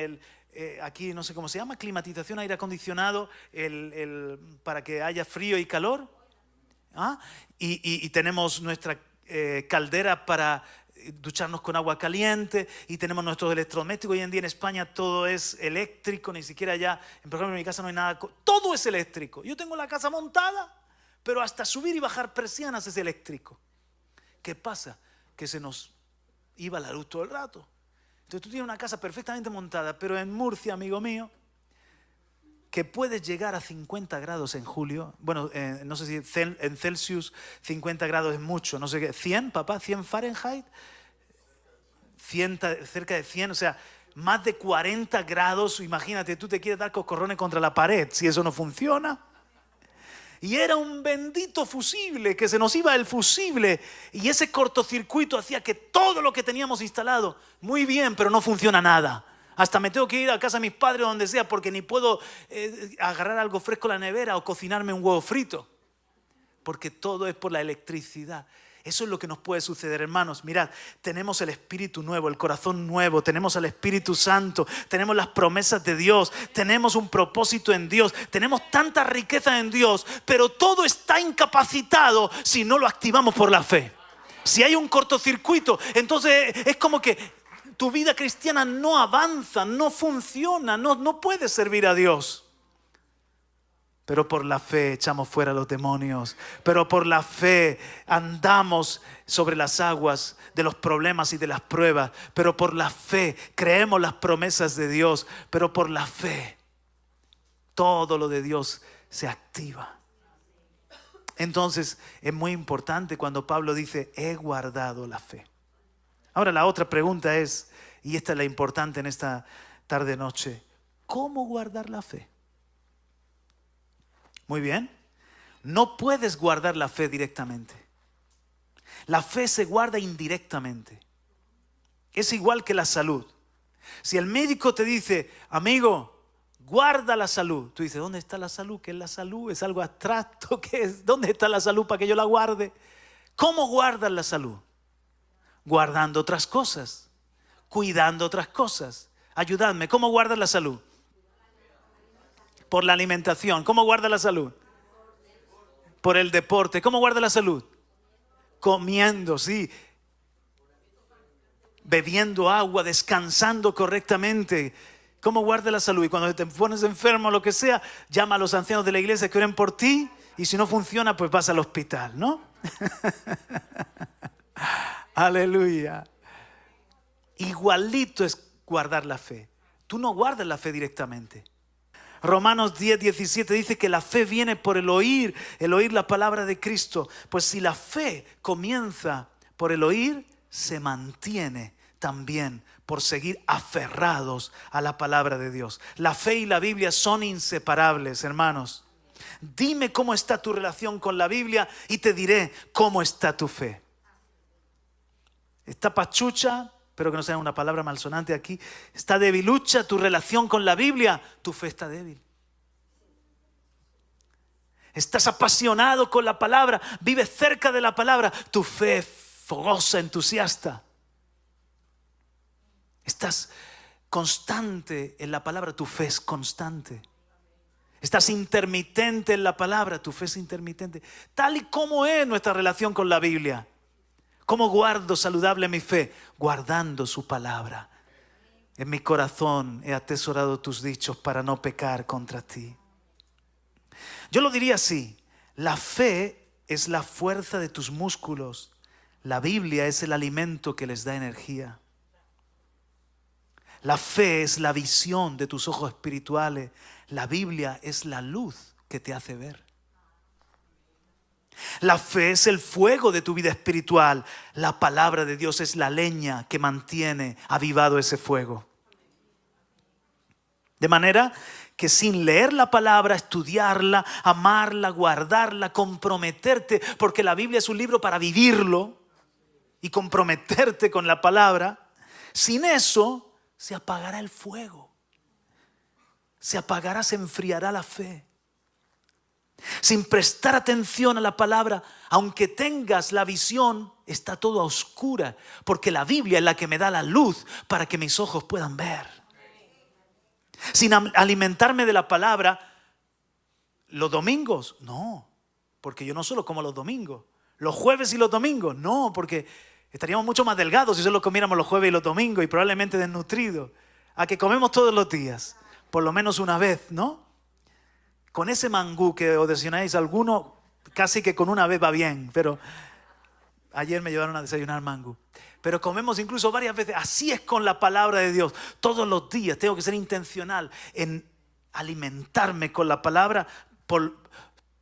Speaker 1: aquí no sé cómo se llama, climatización, aire acondicionado, para que haya frío y calor. Y tenemos nuestra caldera para ducharnos con agua caliente y tenemos nuestros electrodomésticos. Hoy en día en España todo es eléctrico, ni siquiera ya, por ejemplo en mi casa no hay nada, todo es eléctrico. Yo tengo la casa montada, pero hasta subir y bajar persianas es eléctrico. ¿Qué pasa? Que se nos iba la luz todo el rato. Entonces tú tienes una casa perfectamente montada, pero en Murcia, amigo mío, que puedes llegar a 50 grados en julio. Bueno, no sé si en Celsius 50 grados es mucho. No sé qué. ¿100, papá? ¿100 Fahrenheit? 100, cerca de 100. O sea, más de 40 grados. Imagínate, tú te quieres dar coscorrones contra la pared. Si eso no funciona. Y era un bendito fusible, que se nos iba el fusible. Y ese cortocircuito hacía que todo lo que teníamos instalado, muy bien, pero no funciona nada. Hasta me tengo que ir a casa de mis padres o donde sea porque ni puedo agarrar algo fresco en la nevera o cocinarme un huevo frito. Porque todo es por la electricidad. Eso es lo que nos puede suceder, hermanos. Mirad, tenemos el Espíritu nuevo, el corazón nuevo, tenemos al Espíritu Santo, tenemos las promesas de Dios, tenemos un propósito en Dios, tenemos tanta riqueza en Dios, pero todo está incapacitado si no lo activamos por la fe. Si hay un cortocircuito, entonces es como que tu vida cristiana no avanza, no funciona, no puedes servir a Dios. Pero por la fe echamos fuera a los demonios. Pero por la fe andamos sobre las aguas de los problemas y de las pruebas. Pero por la fe creemos las promesas de Dios. Pero por la fe todo lo de Dios se activa. Entonces es muy importante cuando Pablo dice, he guardado la fe. Ahora la otra pregunta es, y esta es la importante en esta tarde-noche, ¿cómo guardar la fe? Muy bien, no puedes guardar la fe directamente. La fe se guarda indirectamente. Es igual que la salud. Si el médico te dice, amigo, guarda la salud. Tú dices, ¿dónde está la salud? ¿Qué es la salud? ¿Es algo abstracto? ¿Qué es? ¿Dónde está la salud para que yo la guarde? ¿Cómo guardas la salud? Guardando otras cosas, cuidando otras cosas. Ayudadme, ¿cómo guardas la salud? Por la alimentación. ¿Cómo guarda la salud? Por el deporte. ¿Cómo guarda la salud? Comiendo, sí. Bebiendo agua, descansando correctamente. ¿Cómo guarda la salud? Y cuando te pones enfermo o lo que sea, llama a los ancianos de la iglesia que oren por ti. Y si no funciona, pues vas al hospital, ¿no? Aleluya. Igualito es guardar la fe. Tú no guardas la fe directamente. Romanos 10:17 dice que la fe viene por el oír la palabra de Cristo. Pues si la fe comienza por el oír, se mantiene también por seguir aferrados a la palabra de Dios. La fe y la Biblia son inseparables, hermanos. Dime cómo está tu relación con la Biblia y te diré cómo está tu fe. ¿Está pachucha? Espero que no sea una palabra malsonante aquí. ¿Está debilucha tu relación con la Biblia? Tu fe está débil. ¿Estás apasionado con la palabra? ¿Vives cerca de la palabra? Tu fe es fogosa, entusiasta. ¿Estás constante en la palabra? Tu fe es constante. ¿Estás intermitente en la palabra? Tu fe es intermitente. Tal y como es nuestra relación con la Biblia. ¿Cómo guardo saludable mi fe? Guardando su palabra. En mi corazón he atesorado tus dichos para no pecar contra ti. Yo lo diría así. La fe es la fuerza de tus músculos. La Biblia es el alimento que les da energía. La fe es la visión de tus ojos espirituales. La Biblia es la luz que te hace ver. La fe es el fuego de tu vida espiritual. La palabra de Dios es la leña que mantiene avivado ese fuego. De manera que sin leer la palabra, estudiarla, amarla, guardarla, comprometerte, porque la Biblia es un libro para vivirlo y comprometerte con la palabra, sin eso se apagará el fuego. Se apagará, se enfriará la fe. Sin prestar atención a la palabra, aunque tengas la visión, está todo a oscura, porque la Biblia es la que me da la luz para que mis ojos puedan ver. Sin alimentarme de la palabra, los domingos, no, porque yo no solo como los domingos. Los jueves y los domingos, no, porque estaríamos mucho más delgados si solo comiéramos los jueves y los domingos y probablemente desnutridos. A que comemos todos los días, por lo menos una vez, ¿no? Con ese mangú que os desayunáis alguno, casi que con una vez va bien, pero ayer me llevaron a desayunar mangú. Pero comemos incluso varias veces. Así es con la palabra de Dios. Todos los días tengo que ser intencional en alimentarme con la palabra.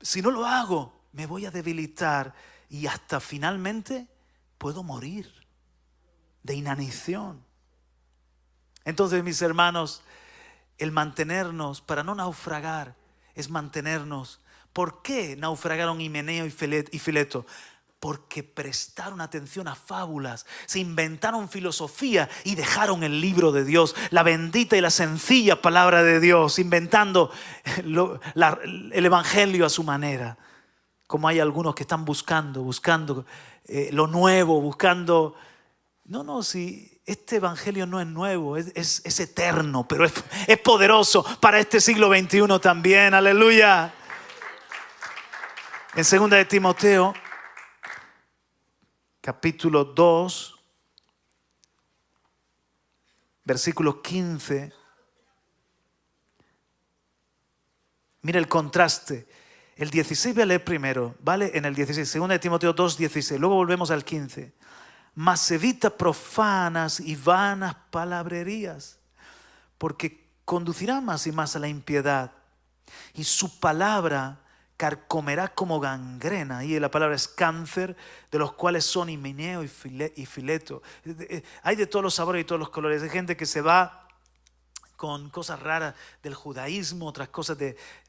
Speaker 1: Si no lo hago, me voy a debilitar y hasta finalmente puedo morir de inanición. Entonces, mis hermanos, el mantenernos para no naufragar es mantenernos. ¿Por qué naufragaron Himeneo y Fileto? porque prestaron atención a fábulas, se inventaron filosofía y dejaron el libro de Dios, la bendita y la sencilla palabra de Dios, inventando el evangelio a su manera. Como hay algunos que están buscando lo nuevo, buscando... No, si este evangelio no es nuevo, es eterno, pero es poderoso para este siglo XXI también. Aleluya. En 2 de Timoteo, capítulo 2, versículo 15. Mira el contraste. El 16 voy a leer primero, ¿vale? En el 16, 2 de Timoteo 2, 16. Luego volvemos al 15. Mas evita profanas y vanas palabrerías, porque conducirá más y más a la impiedad. Y su palabra carcomerá como gangrena. Y la palabra es cáncer, de los cuales son Himeneo y Fileto. Hay de todos los sabores y todos los colores. Hay gente que se va con cosas raras del judaísmo, otras cosas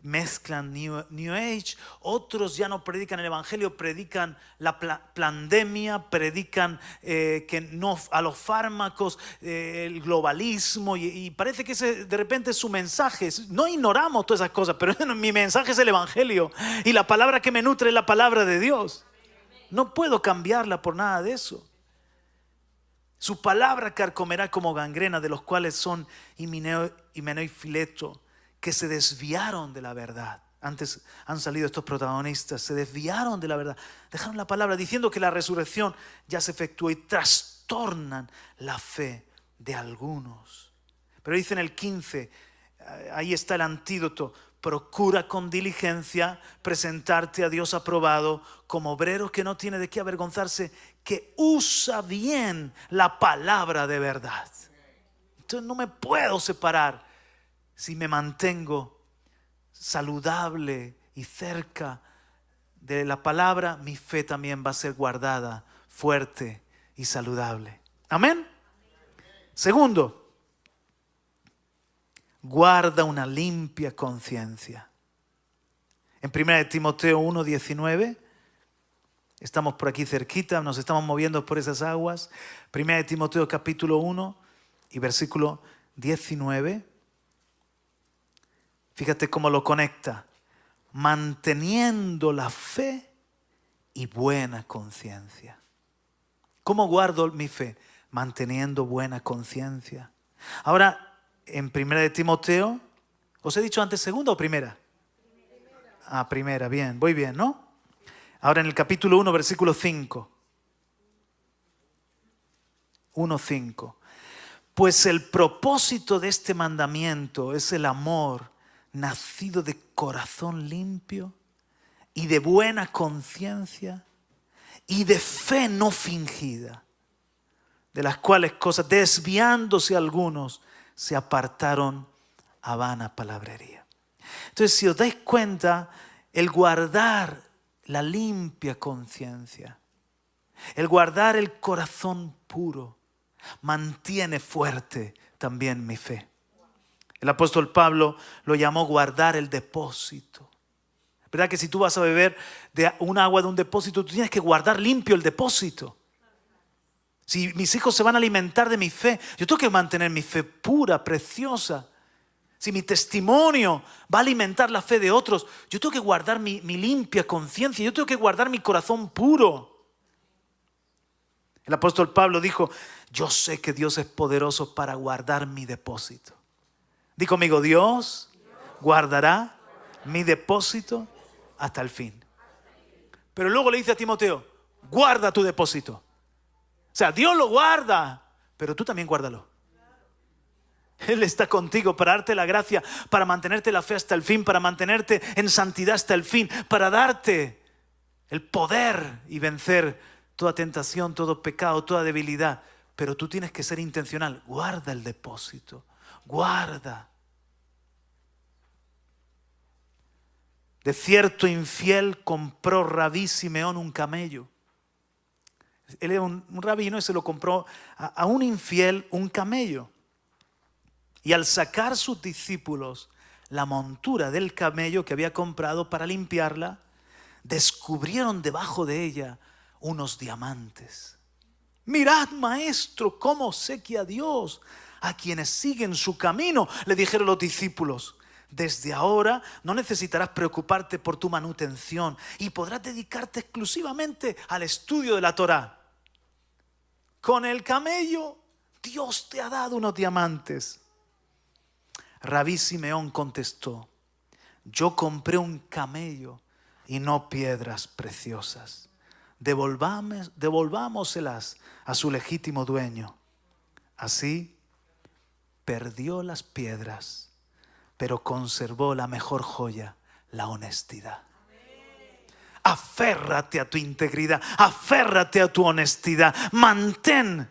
Speaker 1: mezclan New Age, otros ya no predican el evangelio, predican la pandemia, predican que no a los fármacos, el globalismo, y parece que ese de repente es su mensaje. No ignoramos todas esas cosas, pero mi mensaje es el evangelio, y la palabra que me nutre es la palabra de Dios. No puedo cambiarla por nada de eso. Su palabra carcomerá como gangrena, de los cuales son Himeneo y Fileto, que se desviaron de la verdad. Antes han salido estos protagonistas, se desviaron de la verdad, dejaron la palabra diciendo que la resurrección ya se efectuó y trastornan la fe de algunos. Pero dice en el 15, ahí está el antídoto: procura con diligencia presentarte a Dios aprobado, como obrero que no tiene de qué avergonzarse, que usa bien la palabra de verdad. Entonces no me puedo separar. Si me mantengo saludable y cerca de la palabra, mi fe también va a ser guardada, fuerte y saludable. Amén. Segundo, guarda una limpia conciencia. En 1 de Timoteo 1:19, estamos por aquí cerquita, nos estamos moviendo por esas aguas. 1 de Timoteo capítulo 1 y versículo 19. Fíjate cómo lo conecta. Manteniendo la fe y buena conciencia. ¿Cómo guardo mi fe? Manteniendo buena conciencia. Ahora, en 1 de Timoteo, ¿os he dicho antes segunda o primera? Primera, bien, voy bien, ¿no? Ahora en el capítulo 1, versículo 5. 1:5. Pues el propósito de este mandamiento es el amor nacido de corazón limpio y de buena conciencia y de fe no fingida, de las cuales cosas, desviándose algunos, se apartaron a vana palabrería. Entonces, si os dais cuenta, el guardar la limpia conciencia, el guardar el corazón puro, mantiene fuerte también mi fe. El apóstol Pablo lo llamó guardar el depósito. ¿Verdad que si tú vas a beber de un agua de un depósito, tú tienes que guardar limpio el depósito? Si mis hijos se van a alimentar de mi fe, yo tengo que mantener mi fe pura, preciosa. Si mi testimonio va a alimentar la fe de otros, yo tengo que guardar mi limpia conciencia, yo tengo que guardar mi corazón puro. El apóstol Pablo dijo: yo sé que Dios es poderoso para guardar mi depósito. Di conmigo: Dios guardará mi depósito hasta el fin. Pero luego le dice a Timoteo: guarda tu depósito. O sea, Dios lo guarda, pero tú también guárdalo. Él está contigo para darte la gracia, para mantenerte la fe hasta el fin, para mantenerte en santidad hasta el fin, para darte el poder y vencer toda tentación, todo pecado, toda debilidad. Pero tú tienes que ser intencional. Guarda el depósito. Guarda. De cierto infiel compró Rabí Simeón un camello. Él era un rabino y se lo compró a un infiel un camello. Y al sacar sus discípulos la montura del camello que había comprado para limpiarla, descubrieron debajo de ella unos diamantes. Mirad, maestro, cómo obsequia a Dios a quienes siguen su camino, le dijeron los discípulos. Desde ahora no necesitarás preocuparte por tu manutención y podrás dedicarte exclusivamente al estudio de la Torá. Con el camello, Dios te ha dado unos diamantes. Rabí Simeón contestó: yo compré un camello y no piedras preciosas. Devolvámoselas a su legítimo dueño. Así perdió las piedras, pero conservó la mejor joya, la honestidad. Aférrate a tu integridad, aférrate a tu honestidad, mantén.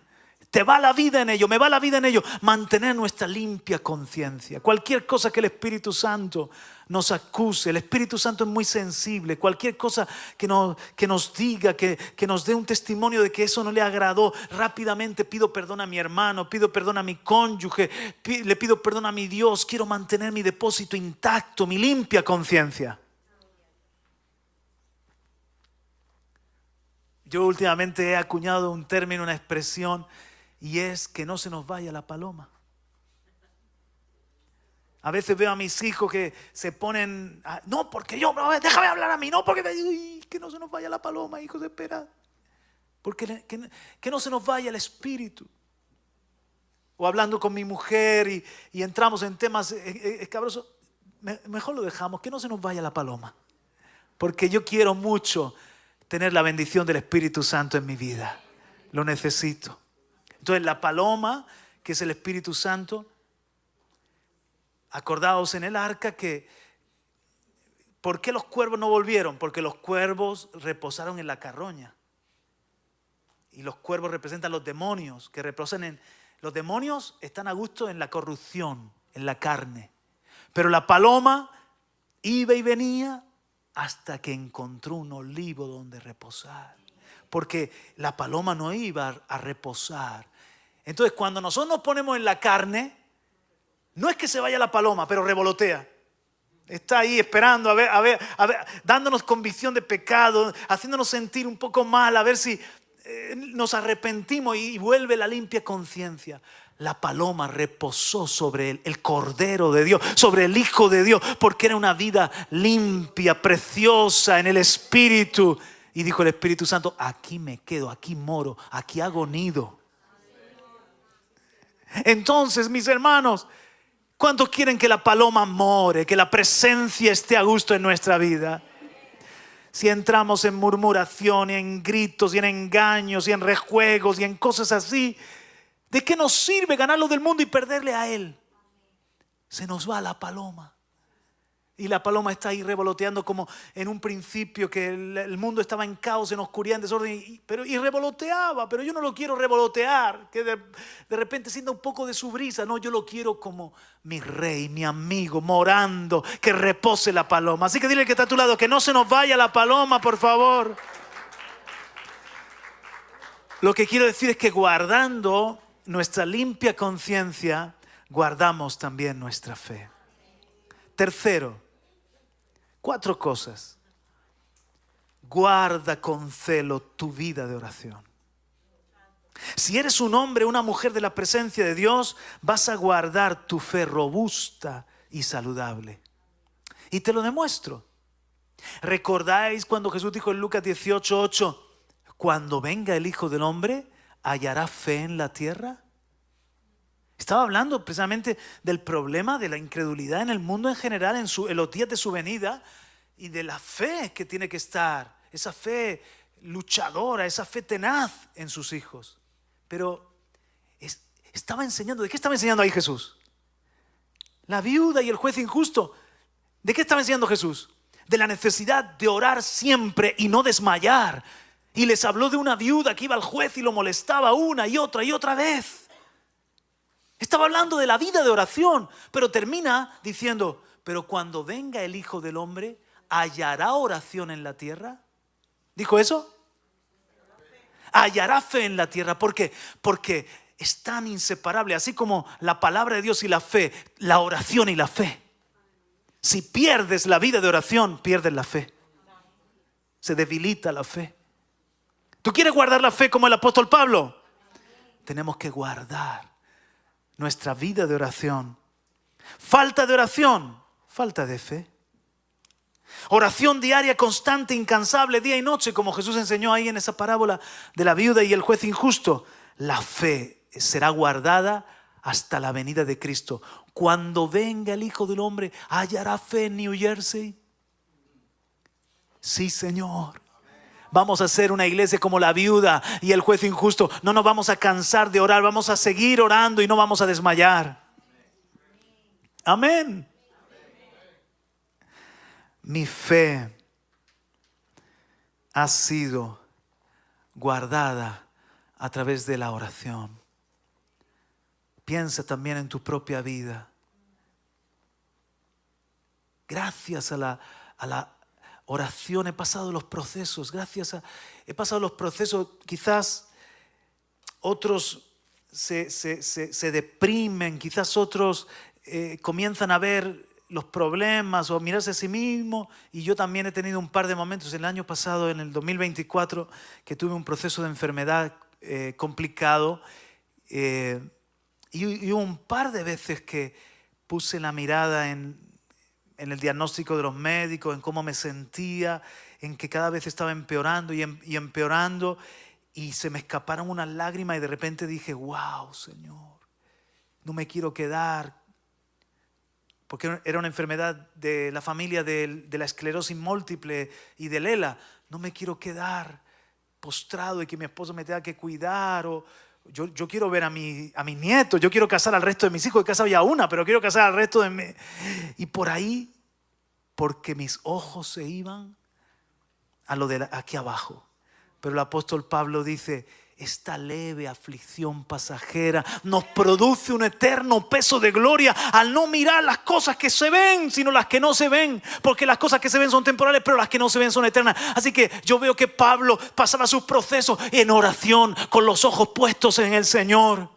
Speaker 1: Te va la vida en ello, me va la vida en ello. Mantener nuestra limpia conciencia. Cualquier cosa que el Espíritu Santo nos acuse, el Espíritu Santo es muy sensible. Cualquier cosa que nos diga, que nos dé un testimonio de que eso no le agradó, rápidamente pido perdón a mi hermano, pido perdón a mi cónyuge, le pido perdón a mi Dios. Quiero mantener mi depósito intacto, mi limpia conciencia. Yo últimamente he acuñado un término, una expresión, y es que no se nos vaya la paloma. A veces veo a mis hijos que se ponen, no, porque yo, déjame hablar a mí, no, porque que no se nos vaya la paloma, hijos, espera. Porque que no se nos vaya el espíritu. O hablando con mi mujer y entramos en temas escabrosos, mejor lo dejamos, que no se nos vaya la paloma. Porque yo quiero mucho tener la bendición del Espíritu Santo en mi vida. Lo necesito. Entonces la paloma, que es el Espíritu Santo, acordaos en el arca que ¿por qué los cuervos no volvieron? Porque los cuervos reposaron en la carroña. Y los cuervos representan los demonios, que reposan en... Los demonios están a gusto en la corrupción, en la carne. Pero la paloma iba y venía hasta que encontró un olivo donde reposar. Porque la paloma no iba a reposar. Entonces, cuando nosotros nos ponemos en la carne, no es que se vaya la paloma, pero revolotea. Está ahí esperando, a ver, dándonos convicción de pecado, haciéndonos sentir un poco mal, a ver si nos arrepentimos y vuelve la limpia conciencia. La paloma reposó sobre el Cordero de Dios, sobre el Hijo de Dios, porque era una vida limpia, preciosa en el Espíritu. Y dijo el Espíritu Santo: aquí me quedo, aquí moro, aquí hago nido. Entonces, mis hermanos, ¿cuántos quieren que la paloma more, que la presencia esté a gusto en nuestra vida? Si entramos en murmuración y en gritos y en engaños y en rejuegos y en cosas así, ¿de qué nos sirve ganarlo del mundo y perderle a Él? Se nos va la paloma. Y la paloma está ahí revoloteando como en un principio que el mundo estaba en caos, en oscuridad, en desorden, y revoloteaba. Pero yo no lo quiero revolotear, que de repente sienta un poco de su brisa. No, yo lo quiero como mi rey, mi amigo, morando, que repose la paloma. Así que dile al que está a tu lado que no se nos vaya la paloma, por favor. Lo que quiero decir es que guardando nuestra limpia conciencia, guardamos también nuestra fe. Tercero, 4 cosas. Guarda con celo tu vida de oración. Si eres un hombre o una mujer de la presencia de Dios, vas a guardar tu fe robusta y saludable. Y te lo demuestro. ¿Recordáis cuando Jesús dijo en Lucas 18:8, cuando venga el Hijo del Hombre, hallará fe en la tierra? Estaba hablando precisamente del problema de la incredulidad en el mundo en general, en los días de su venida, y de la fe que tiene que estar, esa fe luchadora, esa fe tenaz en sus hijos. Pero estaba enseñando, ¿de qué estaba enseñando ahí Jesús? La viuda y el juez injusto. ¿De qué estaba enseñando Jesús? De la necesidad de orar siempre y no desmayar. Y les habló de una viuda que iba al juez y lo molestaba una y otra vez. Estaba hablando de la vida de oración, pero termina diciendo, pero cuando venga el Hijo del Hombre, ¿hallará oración en la tierra? ¿Dijo eso? Hallará fe en la tierra. ¿Por qué? Porque es tan inseparable, así como la palabra de Dios y la fe, la oración y la fe. Si pierdes la vida de oración, pierdes la fe. Se debilita la fe. ¿Tú quieres guardar la fe como el apóstol Pablo? Tenemos que guardar nuestra vida de oración. Falta de oración, falta de fe. Oración diaria, constante, incansable, día y noche, como Jesús enseñó ahí en esa parábola de la viuda y el juez injusto. La fe será guardada hasta la venida de Cristo. Cuando venga el Hijo del Hombre, ¿hallará fe en New Jersey? Sí, Señor. Vamos a ser una iglesia como la viuda y el juez injusto. No nos vamos a cansar de orar, vamos a seguir orando y no vamos a desmayar. Amén. Mi fe ha sido guardada a través de la oración. Piensa también en tu propia vida. Gracias a la oración he pasado los procesos. He pasado los procesos. Quizás otros se deprimen, quizás otros comienzan a ver los problemas o a mirarse a sí mismo, y yo también he tenido un par de momentos el año pasado, en el 2024, que tuve un proceso de enfermedad complicado, y hubo un par de veces que puse la mirada en el diagnóstico de los médicos, en cómo me sentía, en que cada vez estaba empeorando y empeorando, y se me escaparon unas lágrimas y de repente dije, wow, Señor, no me quiero quedar. Porque era una enfermedad de la familia de la esclerosis múltiple y del ELA. No me quiero quedar postrado y que mi esposo me tenga que cuidar. O yo quiero ver a mis nietos. Yo quiero casar al resto de mis hijos. He casado ya una, pero quiero casar al resto de mis... Y por ahí, porque mis ojos se iban a lo de aquí abajo. Pero el apóstol Pablo dice, esta leve aflicción pasajera nos produce un eterno peso de gloria al no mirar las cosas que se ven, sino las que no se ven. Porque las cosas que se ven son temporales, pero las que no se ven son eternas. Así que yo veo que Pablo pasaba sus procesos en oración, con los ojos puestos en el Señor.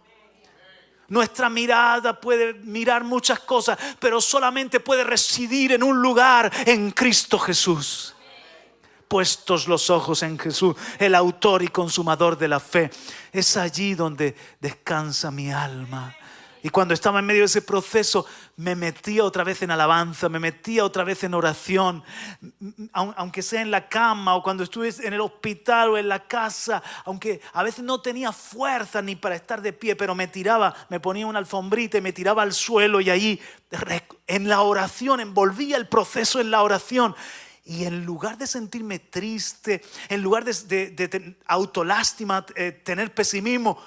Speaker 1: Nuestra mirada puede mirar muchas cosas, pero solamente puede residir en un lugar, en Cristo Jesús. Puestos los ojos en Jesús, el autor y consumador de la fe. Es allí donde descansa mi alma. Y cuando estaba en medio de ese proceso, me metía otra vez en alabanza, me metía otra vez en oración. Aunque sea en la cama o cuando estuve en el hospital o en la casa, aunque a veces no tenía fuerza ni para estar de pie, pero me ponía una alfombrita y me tiraba al suelo, y ahí en la oración, envolvía el proceso en la oración. Y en lugar de sentirme triste, en lugar de autolástima, tener pesimismo,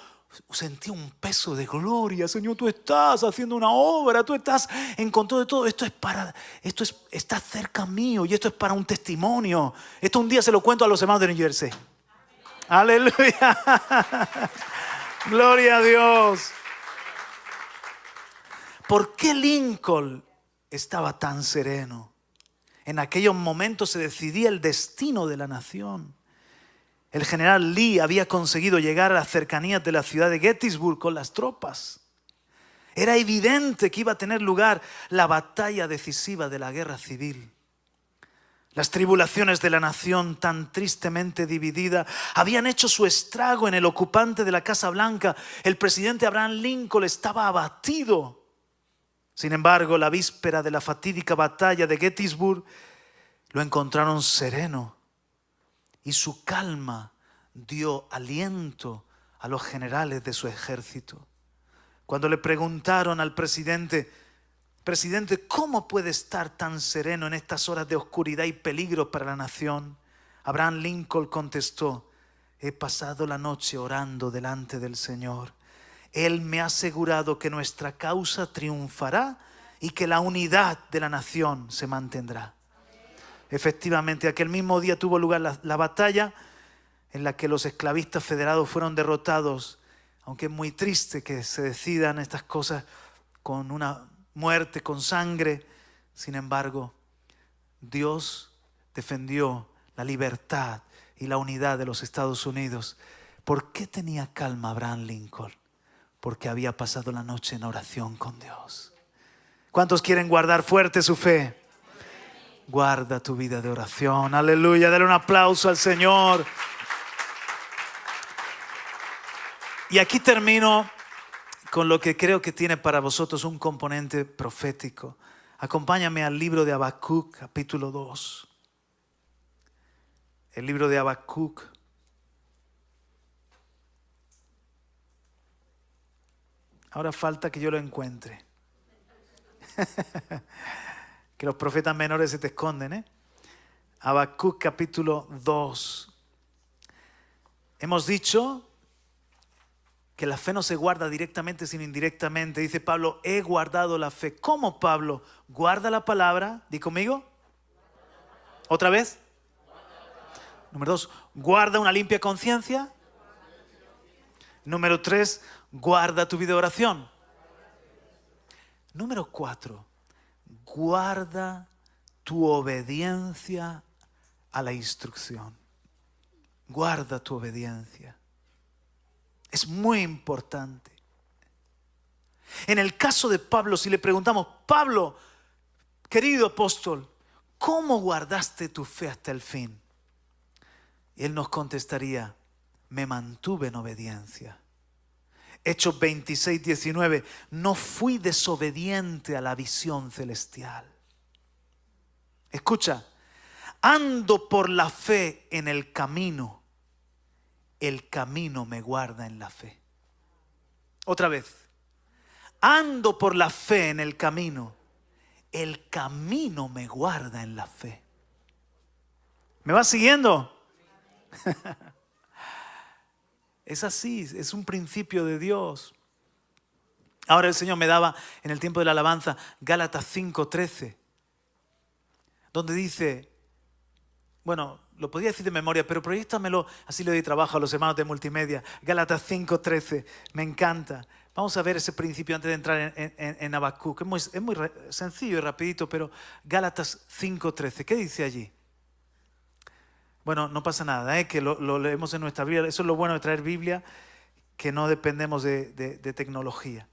Speaker 1: sentí un peso de gloria. Señor, tú estás haciendo una obra, tú estás en control de todo. Está cerca mío y esto es para un testimonio. Esto un día se lo cuento a los hermanos de New Jersey. Aleluya. Gloria a Dios. ¿Por qué Lincoln estaba tan sereno? En aquellos momentos se decidía el destino de la nación. El general Lee había conseguido llegar a las cercanías de la ciudad de Gettysburg con las tropas. Era evidente que iba a tener lugar la batalla decisiva de la guerra civil. Las tribulaciones de la nación, tan tristemente dividida, habían hecho su estrago en el ocupante de la Casa Blanca. El presidente Abraham Lincoln estaba abatido. Sin embargo, la víspera de la fatídica batalla de Gettysburg, lo encontraron sereno, y su calma dio aliento a los generales de su ejército. Cuando le preguntaron al presidente, ¿cómo puede estar tan sereno en estas horas de oscuridad y peligro para la nación? Abraham Lincoln contestó, he pasado la noche orando delante del Señor. Él me ha asegurado que nuestra causa triunfará y que la unidad de la nación se mantendrá. Efectivamente, aquel mismo día tuvo lugar la batalla en la que los esclavistas federados fueron derrotados, aunque es muy triste que se decidan estas cosas con una muerte, con sangre. Sin embargo, Dios defendió la libertad y la unidad de los Estados Unidos. ¿Por qué tenía calma Abraham Lincoln? Porque había pasado la noche en oración con Dios. ¿Cuántos quieren guardar fuerte su fe? Guarda tu vida de oración. Aleluya. Dale un aplauso al Señor. Y aquí termino con lo que creo que tiene para vosotros un componente profético. Acompáñame al libro de Habacuc, capítulo 2. El libro de Habacuc. Ahora falta que yo lo encuentre. Que los profetas menores se te esconden, ¿eh? Habacuc, capítulo 2. Hemos dicho que la fe no se guarda directamente, sino indirectamente. Dice Pablo, he guardado la fe. ¿Cómo, Pablo? Guarda la palabra. Di conmigo. ¿Otra vez? Número 2, guarda una limpia conciencia. Número 3, guarda tu vida de oración. Número 4, guarda tu obediencia a la instrucción. Guarda tu obediencia. Es muy importante. En el caso de Pablo, si le preguntamos, Pablo, querido apóstol, ¿cómo guardaste tu fe hasta el fin? Y él nos contestaría, me mantuve en obediencia. Hechos 26, 19, no fui desobediente a la visión celestial. Escucha, ando por la fe en el camino me guarda en la fe. Otra vez, ando por la fe en el camino me guarda en la fe. ¿Me vas siguiendo? Es así, es un principio de Dios. Ahora el Señor me daba en el tiempo de la alabanza Gálatas 5:13, donde dice, bueno, lo podía decir de memoria, pero proyéctamelo, así le doy trabajo a los hermanos de multimedia. Gálatas 5:13, me encanta. Vamos a ver ese principio antes de entrar en Habacuc. Es muy sencillo y rapidito, pero Gálatas 5:13, ¿qué dice allí? Bueno, no pasa nada, que lo leemos en nuestra Biblia. Eso es lo bueno de traer Biblia, que no dependemos de tecnología.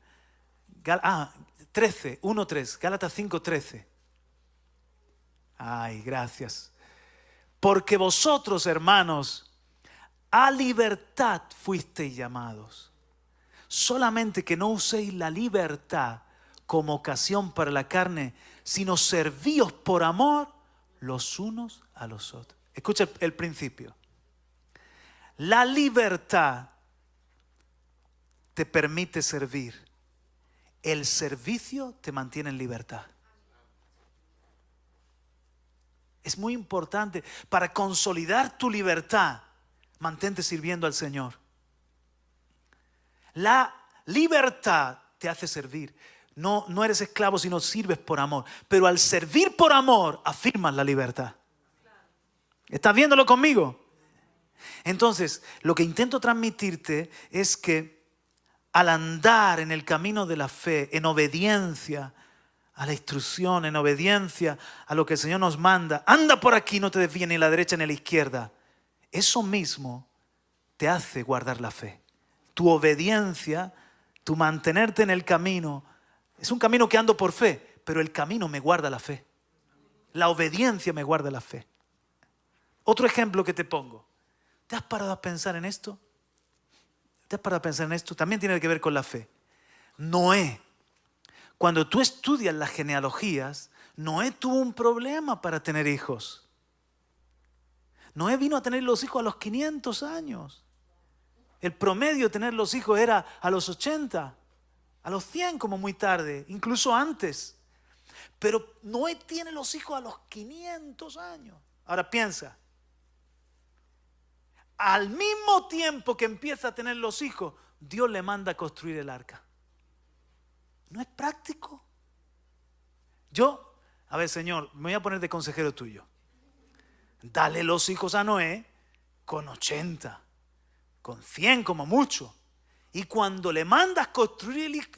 Speaker 1: 1:3, Gálatas 5:13. Ay, gracias. Porque vosotros, hermanos, a libertad fuisteis llamados. Solamente que no uséis la libertad como ocasión para la carne, sino servíos por amor los unos a los otros. Escucha el principio. La libertad te permite servir. El servicio te mantiene en libertad. Es muy importante. Para consolidar tu libertad, mantente sirviendo al Señor. La libertad te hace servir. No eres esclavo, sino sirves por amor. Pero al servir por amor, afirmas la libertad. ¿Estás viéndolo conmigo? Entonces, lo que intento transmitirte es que al andar en el camino de la fe, en obediencia a la instrucción, en obediencia a lo que el Señor nos manda, anda por aquí, no te desvíes ni a la derecha ni a la izquierda. Eso mismo te hace guardar la fe. Tu obediencia, tu mantenerte en el camino, es un camino que ando por fe, pero el camino me guarda la fe. La obediencia me guarda la fe. Otro ejemplo que te pongo. ¿Te has parado a pensar en esto? ¿Te has parado a pensar en esto? También tiene que ver con la fe. Noé. Cuando tú estudias las genealogías, Noé tuvo un problema para tener hijos. Noé vino a tener los hijos a los 500 años. El promedio de tener los hijos era a los 80, a los 100 como muy tarde, incluso antes. Pero Noé tiene los hijos a los 500 años. Ahora piensa. Al mismo tiempo que empieza a tener los hijos, Dios le manda a construir el arca. ¿No es práctico? A ver, Señor, me voy a poner de consejero tuyo. Dale los hijos a Noé con 80, con 100 como mucho. Y cuando le mandas construir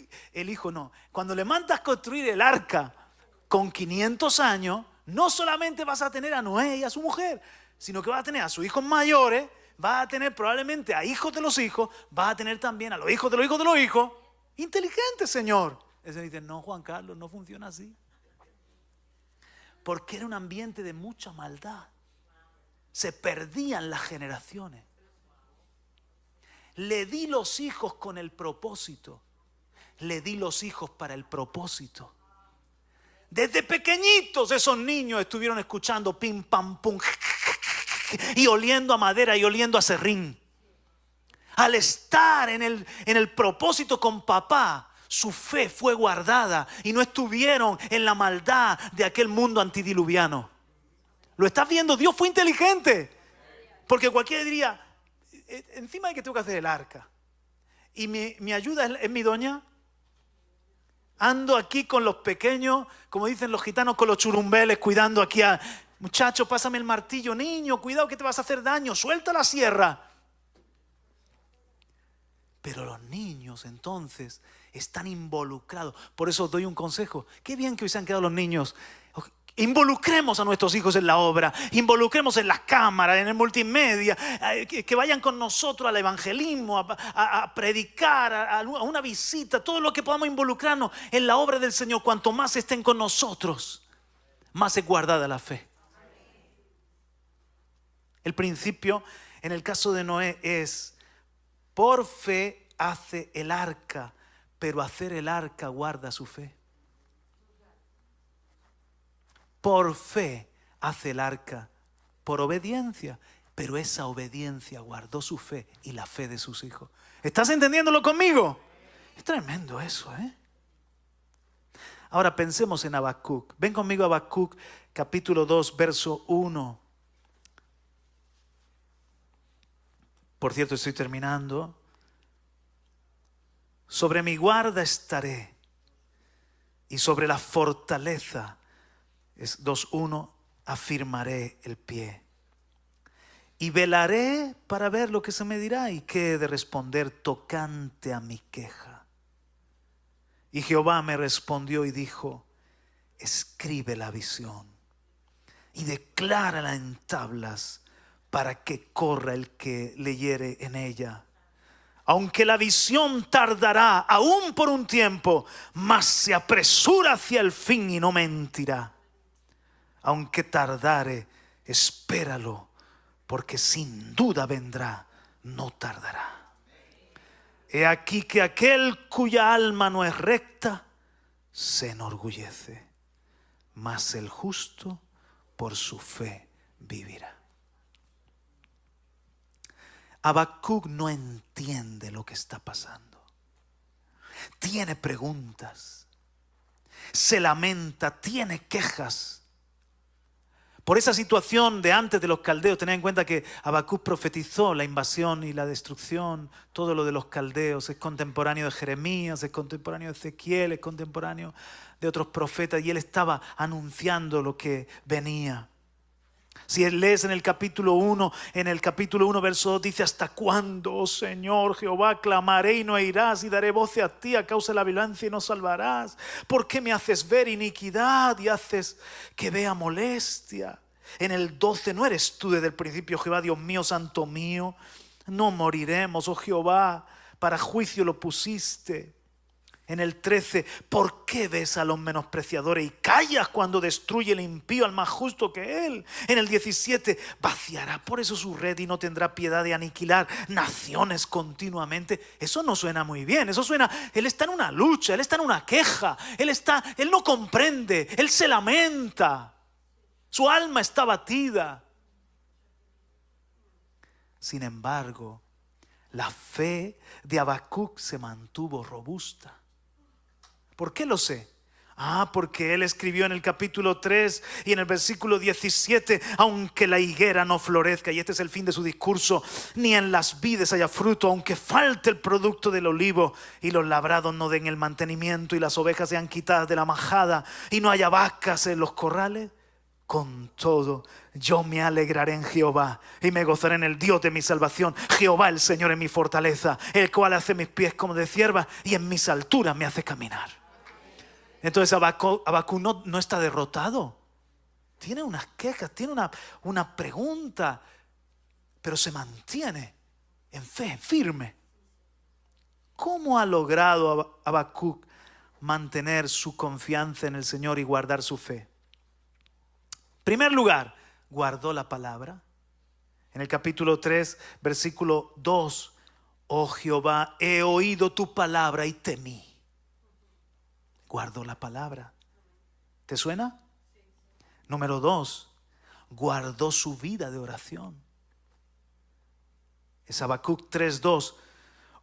Speaker 1: cuando le mandas construir el arca con 500 años, no solamente vas a tener a Noé y a su mujer, sino que vas a tener a sus hijos mayores, vas a tener probablemente a hijos de los hijos, vas a tener también a los hijos de los hijos de los hijos. Inteligente, Señor. Ese dice, no, Juan Carlos, no funciona así. Porque era un ambiente de mucha maldad. Se perdían las generaciones. Le di los hijos con el propósito. Le di los hijos para el propósito. Desde pequeñitos esos niños estuvieron escuchando pim, pam, pum, y oliendo a madera y oliendo a serrín. Al estar en el propósito con papá, su fe fue guardada y no estuvieron en la maldad de aquel mundo antidiluviano. ¿Lo estás viendo? Dios fue inteligente. Porque cualquiera diría, encima de que tengo que hacer el arca, y mi ayuda es mi doña. Ando aquí con los pequeños, como dicen los gitanos, con los churumbeles, cuidando aquí a... Muchacho, pásame el martillo, niño, cuidado que te vas a hacer daño, suelta la sierra. Pero los niños entonces están involucrados. Por eso os doy un consejo. Qué bien que hoy se han quedado los niños. Involucremos a nuestros hijos en la obra, involucremos en las cámaras, en el multimedia, que vayan con nosotros al evangelismo, a predicar, a una visita, todo lo que podamos involucrarnos en la obra del Señor. Cuanto más estén con nosotros, más es guardada la fe. El principio en el caso de Noé es: por fe hace el arca, pero hacer el arca guarda su fe. Por fe hace el arca, por obediencia, pero esa obediencia guardó su fe y la fe de sus hijos. ¿Estás entendiéndolo conmigo? Es tremendo eso, ¿eh? Ahora pensemos en Habacuc. Ven conmigo a Habacuc, capítulo 2, verso 1. Por cierto, estoy terminando. Sobre mi guarda estaré y sobre la fortaleza, es 2:1, afirmaré el pie. Y velaré para ver lo que se me dirá y qué he de responder tocante a mi queja. Y Jehová me respondió y dijo: escribe la visión y declárala en tablas para que corra el que leyere en ella. Aunque la visión tardará aún por un tiempo, mas se apresura hacia el fin y no mentirá. Aunque tardare, espéralo, porque sin duda vendrá, no tardará. He aquí que aquel cuya alma no es recta, se enorgullece, mas el justo por su fe vivirá. Habacuc no entiende lo que está pasando. Tiene preguntas, se lamenta, tiene quejas por esa situación de antes de los caldeos. Tened en cuenta que Habacuc profetizó la invasión y la destrucción. Todo lo de los caldeos es contemporáneo de Jeremías, es contemporáneo de Ezequiel, es contemporáneo de otros profetas, y él estaba anunciando lo que venía. Si lees en el capítulo 1, verso 2, dice: ¿hasta cuándo, oh Señor Jehová, clamaré y no oirás, y daré voces a ti a causa de la violencia y no salvarás? ¿Por qué me haces ver iniquidad y haces que vea molestia? En el 12, ¿no eres tú desde el principio, Jehová, Dios mío, santo mío? No moriremos, oh Jehová, para juicio lo pusiste. En el 13, ¿por qué ves a los menospreciadores y callas cuando destruye el impío al más justo que él? En el 17, vaciará por eso su red y no tendrá piedad de aniquilar naciones continuamente. Eso no suena muy bien. Eso suena, él está en una lucha, él está en una queja, él no comprende, él se lamenta, su alma está batida. Sin embargo, la fe de Habacuc se mantuvo robusta. ¿Por qué lo sé? Porque él escribió en el capítulo 3 y en el versículo 17: aunque la higuera no florezca, y este es el fin de su discurso, ni en las vides haya fruto, aunque falte el producto del olivo, y los labrados no den el mantenimiento, y las ovejas sean quitadas de la majada, y no haya vacas en los corrales, con todo yo me alegraré en Jehová y me gozaré en el Dios de mi salvación. Jehová el Señor es mi fortaleza, el cual hace mis pies como de cierva y en mis alturas me hace caminar. Entonces Habacuc no está derrotado. Tiene unas quejas, tiene una pregunta, pero se mantiene en fe, firme. ¿Cómo ha logrado Habacuc mantener su confianza en el Señor y guardar su fe? En primer lugar, guardó la palabra. En el capítulo 3, versículo 2, Oh Jehová, he oído tu palabra y temí. Guardó la palabra. ¿Te suena? Número 2, guardó su vida de oración. Es Habacuc 3:2.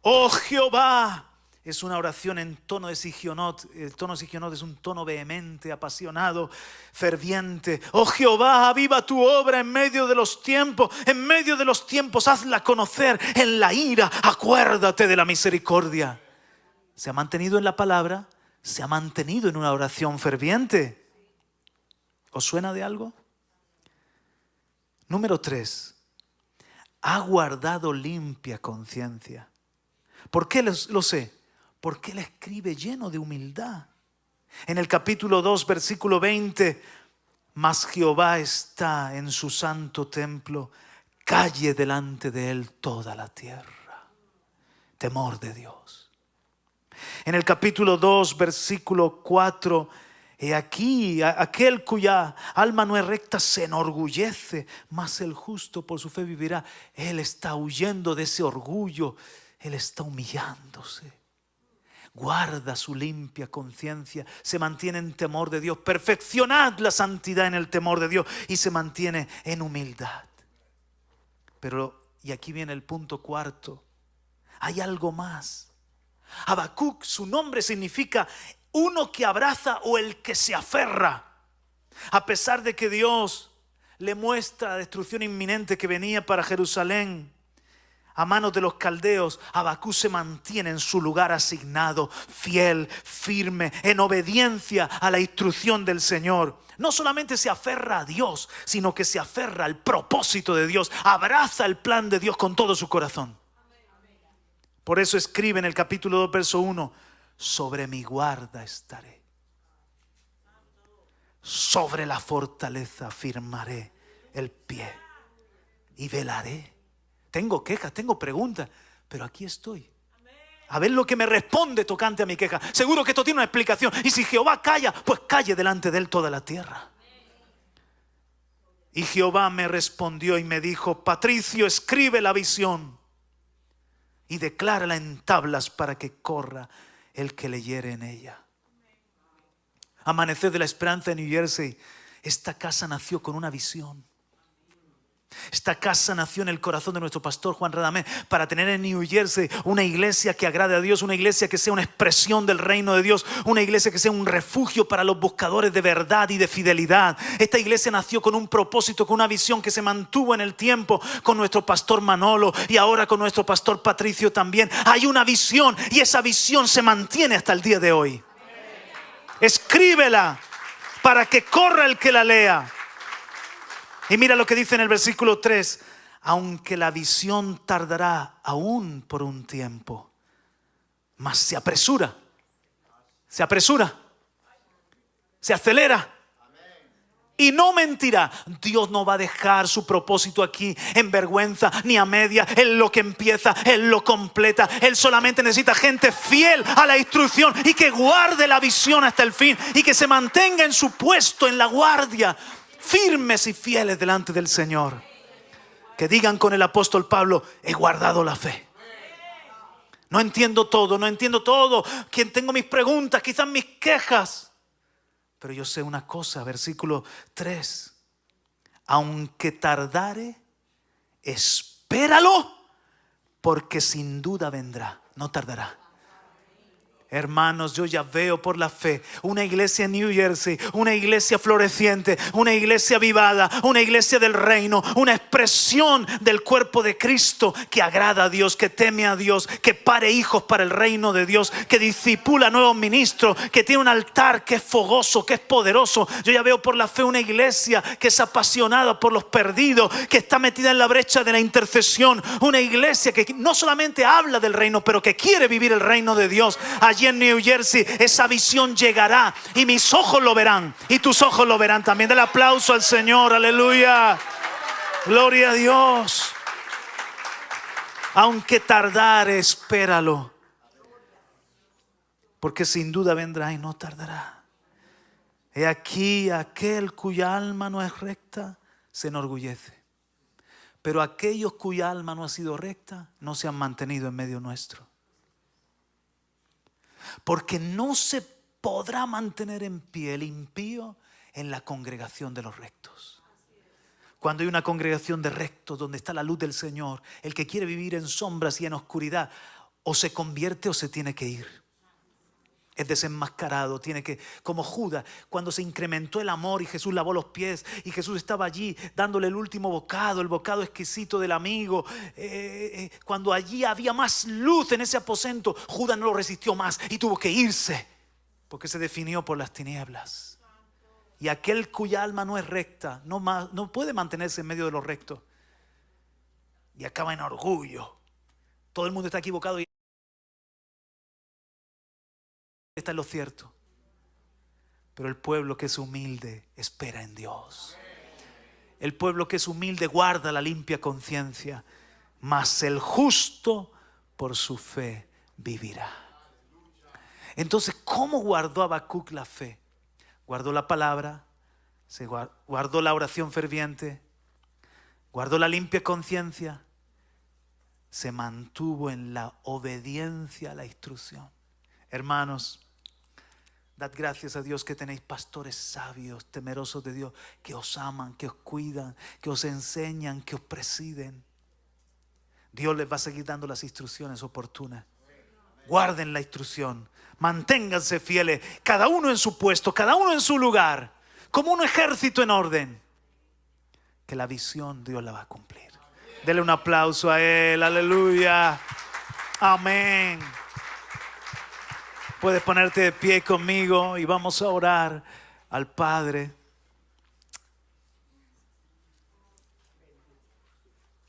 Speaker 1: Oh Jehová. Es una oración en tono de sigionot. El tono sigionot es un tono vehemente, apasionado, ferviente. Oh Jehová, aviva tu obra en medio de los tiempos. En medio de los tiempos hazla conocer. En la ira acuérdate de la misericordia. Se ha mantenido en la palabra. Se ha mantenido en una oración ferviente. ¿Os suena de algo? Número 3. Ha guardado limpia conciencia. ¿Por qué lo sé? Porque él escribe lleno de humildad. En el capítulo 2, versículo 20, mas Jehová está en su santo templo, calle delante de él toda la tierra. Temor de Dios. En el capítulo 2, versículo 4, he aquí aquel cuya alma no es recta se enorgullece, mas el justo por su fe vivirá. Él está huyendo de ese orgullo, él está humillándose. Guarda su limpia conciencia, se mantiene en temor de Dios. Perfeccionad la santidad en el temor de Dios y se mantiene en humildad. Pero, y aquí viene el punto 4, hay algo más. Habacuc, su nombre significa uno que abraza o el que se aferra. A pesar de que Dios le muestra la destrucción inminente que venía para Jerusalén a manos de los caldeos, Habacuc se mantiene en su lugar asignado, fiel, firme, en obediencia a la instrucción del Señor. No solamente se aferra a Dios, sino que se aferra al propósito de Dios, abraza el plan de Dios con todo su corazón. Por eso escribe en el capítulo 2, verso 1, sobre mi guarda estaré, sobre la fortaleza firmaré el pie y velaré. Tengo quejas, tengo preguntas, pero aquí estoy. A ver lo que me responde tocante a mi queja. Seguro que esto tiene una explicación. Y si Jehová calla, pues calle delante de él toda la tierra. Y Jehová me respondió y me dijo: Patricio, escribe la visión y declárala en tablas para que corra el que leyere en ella. Amanecer de la Esperanza en New Jersey. Esta casa nació con una visión. Esta casa nació en el corazón de nuestro pastor Juan Radamés para tener en New Jersey una iglesia que agrade a Dios, una iglesia que sea una expresión del reino de Dios, una iglesia que sea un refugio para los buscadores de verdad y de fidelidad. Esta iglesia nació con un propósito, con una visión que se mantuvo en el tiempo con nuestro pastor Manolo y ahora con nuestro pastor Patricio también. Hay una visión y esa visión se mantiene hasta el día de hoy. Escríbela para que corra el que la lea. Y mira lo que dice en el versículo 3. Aunque la visión tardará aún por un tiempo, mas se apresura, se acelera. Y no mentirá. Dios no va a dejar su propósito aquí en vergüenza ni a media. Él lo que empieza, Él lo completa. Él solamente necesita gente fiel a la instrucción y que guarde la visión hasta el fin y que se mantenga en su puesto, en la guardia, firmes y fieles delante del Señor. Que digan con el apóstol Pablo: he guardado la fe. No entiendo todo. Tengo mis preguntas, quizás mis quejas. Pero yo sé una cosa, versículo 3. Aunque tardare, espéralo, porque sin duda vendrá. No tardará. Hermanos, yo ya veo por la fe una iglesia en New Jersey, una iglesia floreciente, una iglesia avivada, una iglesia del reino, una expresión del cuerpo de Cristo que agrada a Dios, que teme a Dios, que pare hijos para el reino de Dios, que discipula nuevos ministros, que tiene un altar que es fogoso, que es poderoso. Yo ya veo por la fe una iglesia que es apasionada por los perdidos, que está metida en la brecha de la intercesión, una iglesia que no solamente habla del reino, pero que quiere vivir el reino de Dios. Allí en New Jersey esa visión llegará y mis ojos lo verán y tus ojos lo verán también. Dale aplauso al Señor, aleluya, gloria a Dios. Aunque tardare, espéralo, porque sin duda vendrá y no tardará. He aquí aquel cuya alma no es recta se enorgullece, Pero aquellos cuya alma no ha sido recta no se han mantenido en medio nuestro. Porque no se podrá mantener en pie el impío en la congregación de los rectos. Cuando hay una congregación de rectos donde está la luz del Señor, el que quiere vivir en sombras y en oscuridad o se convierte o se tiene que ir. Es desenmascarado, tiene que, como Judas, cuando se incrementó el amor y Jesús lavó los pies y Jesús estaba allí dándole el último bocado, el bocado exquisito del amigo. Cuando allí había más luz en ese aposento, Judas no lo resistió más y tuvo que irse porque se definió por las tinieblas. Y aquel cuya alma no es recta, no puede mantenerse en medio de los rectos y acaba en orgullo. Todo el mundo está equivocado y está en lo cierto. Pero el pueblo que es humilde espera en Dios. El pueblo que es humilde guarda la limpia conciencia, mas el justo por su fe vivirá. Entonces, ¿cómo guardó Habacuc la fe? Guardó la palabra, guardó la oración ferviente, guardó la limpia conciencia, se mantuvo en la obediencia a la instrucción. Hermanos, dad gracias a Dios que tenéis pastores sabios, temerosos de Dios, que os aman, que os cuidan, que os enseñan, que os presiden. Dios les va a seguir dando las instrucciones oportunas. Guarden la instrucción, manténganse fieles, cada uno en su puesto, cada uno en su lugar, como un ejército en orden. Que la visión Dios la va a cumplir. Dele un aplauso a Él, aleluya, amén. Puedes ponerte de pie conmigo y vamos a orar al Padre.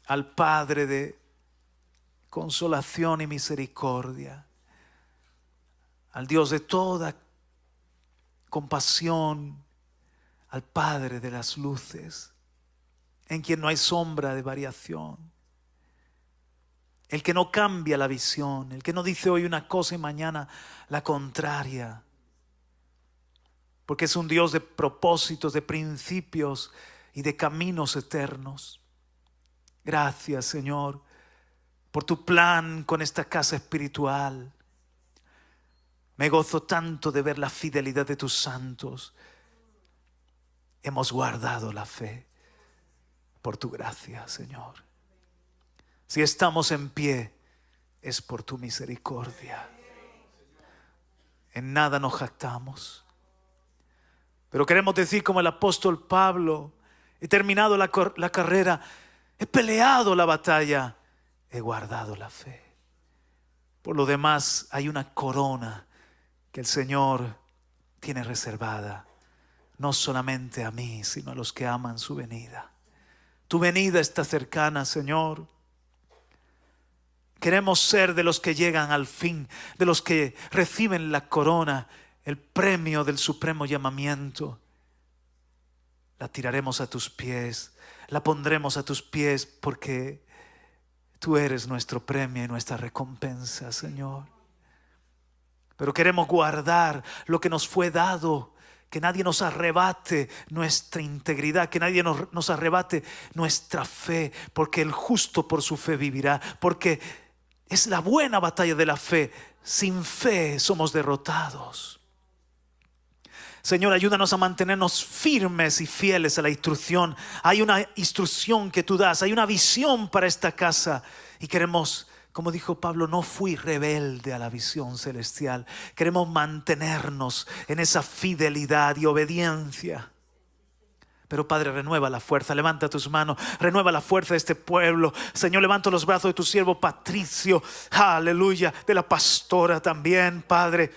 Speaker 1: Al Padre de consolación y misericordia. Al Dios de toda compasión. Al Padre de las luces, en quien no hay sombra de variación. El que no cambia la visión, el que no dice hoy una cosa y mañana la contraria. Porque es un Dios de propósitos, de principios y de caminos eternos. Gracias, Señor, por tu plan con esta casa espiritual. Me gozo tanto de ver la fidelidad de tus santos. Hemos guardado la fe por tu gracia, Señor. Si estamos en pie, es por tu misericordia. En nada nos jactamos. Pero queremos decir como el apóstol Pablo, he terminado la carrera, he peleado la batalla, he guardado la fe. Por lo demás, hay una corona que el Señor tiene reservada, no solamente a mí, sino a los que aman su venida. Tu venida está cercana, Señor. Queremos ser de los que llegan al fin, de los que reciben la corona, el premio del supremo llamamiento. La tiraremos a tus pies, la pondremos a tus pies porque tú eres nuestro premio y nuestra recompensa, Señor. Pero queremos guardar lo que nos fue dado, que nadie nos arrebate nuestra integridad, que nadie nos arrebate nuestra fe, porque el justo por su fe vivirá, porque es la buena batalla de la fe. Sin fe somos derrotados. Señor, ayúdanos a mantenernos firmes y fieles a la instrucción. Hay una instrucción que tú das, hay una visión para esta casa y queremos, como dijo Pablo, no fui rebelde a la visión celestial. Queremos mantenernos en esa fidelidad y obediencia. Pero Padre, renueva la fuerza, levanta tus manos, renueva la fuerza de este pueblo. Señor, levanto los brazos de tu siervo Patricio, aleluya, de la pastora también, Padre,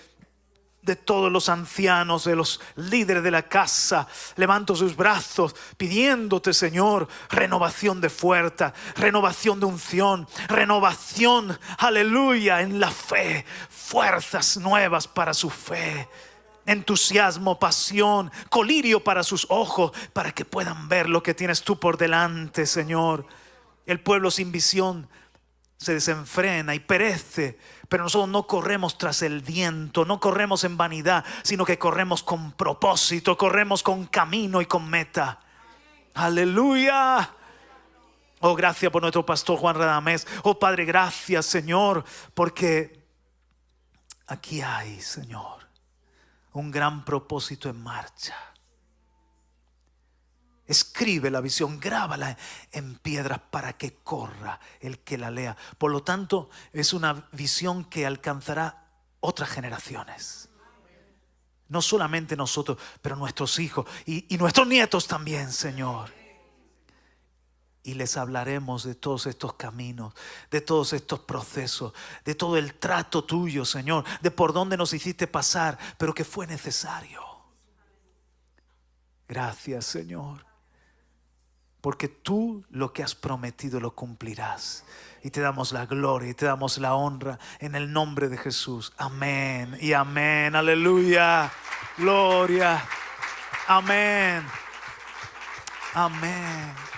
Speaker 1: de todos los ancianos, de los líderes de la casa. Levanto sus brazos pidiéndote, Señor, renovación de fuerza, renovación de unción, renovación, aleluya, en la fe, fuerzas nuevas para su fe. Entusiasmo, pasión, colirio para sus ojos, para que puedan ver lo que tienes tú por delante, Señor. El pueblo sin visión se desenfrena y perece, pero nosotros no corremos tras el viento, no corremos en vanidad, sino que corremos con propósito, corremos con camino y con meta. Aleluya. Oh, gracias por nuestro pastor Juan Radamés. Oh, Padre, gracias, Señor, porque aquí hay, Señor, un gran propósito en marcha. Escribe la visión, grábala en piedras para que corra el que la lea. Por lo tanto, es una visión que alcanzará otras generaciones. No solamente nosotros, pero nuestros hijos y nuestros nietos también, Señor. Y les hablaremos de todos estos caminos, de todos estos procesos, de todo el trato tuyo, Señor, de por dónde nos hiciste pasar, pero que fue necesario. Gracias, Señor, porque tú lo que has prometido lo cumplirás. Y te damos la gloria y te damos la honra en el nombre de Jesús. Amén y amén. Aleluya. Gloria. Amén. Amén.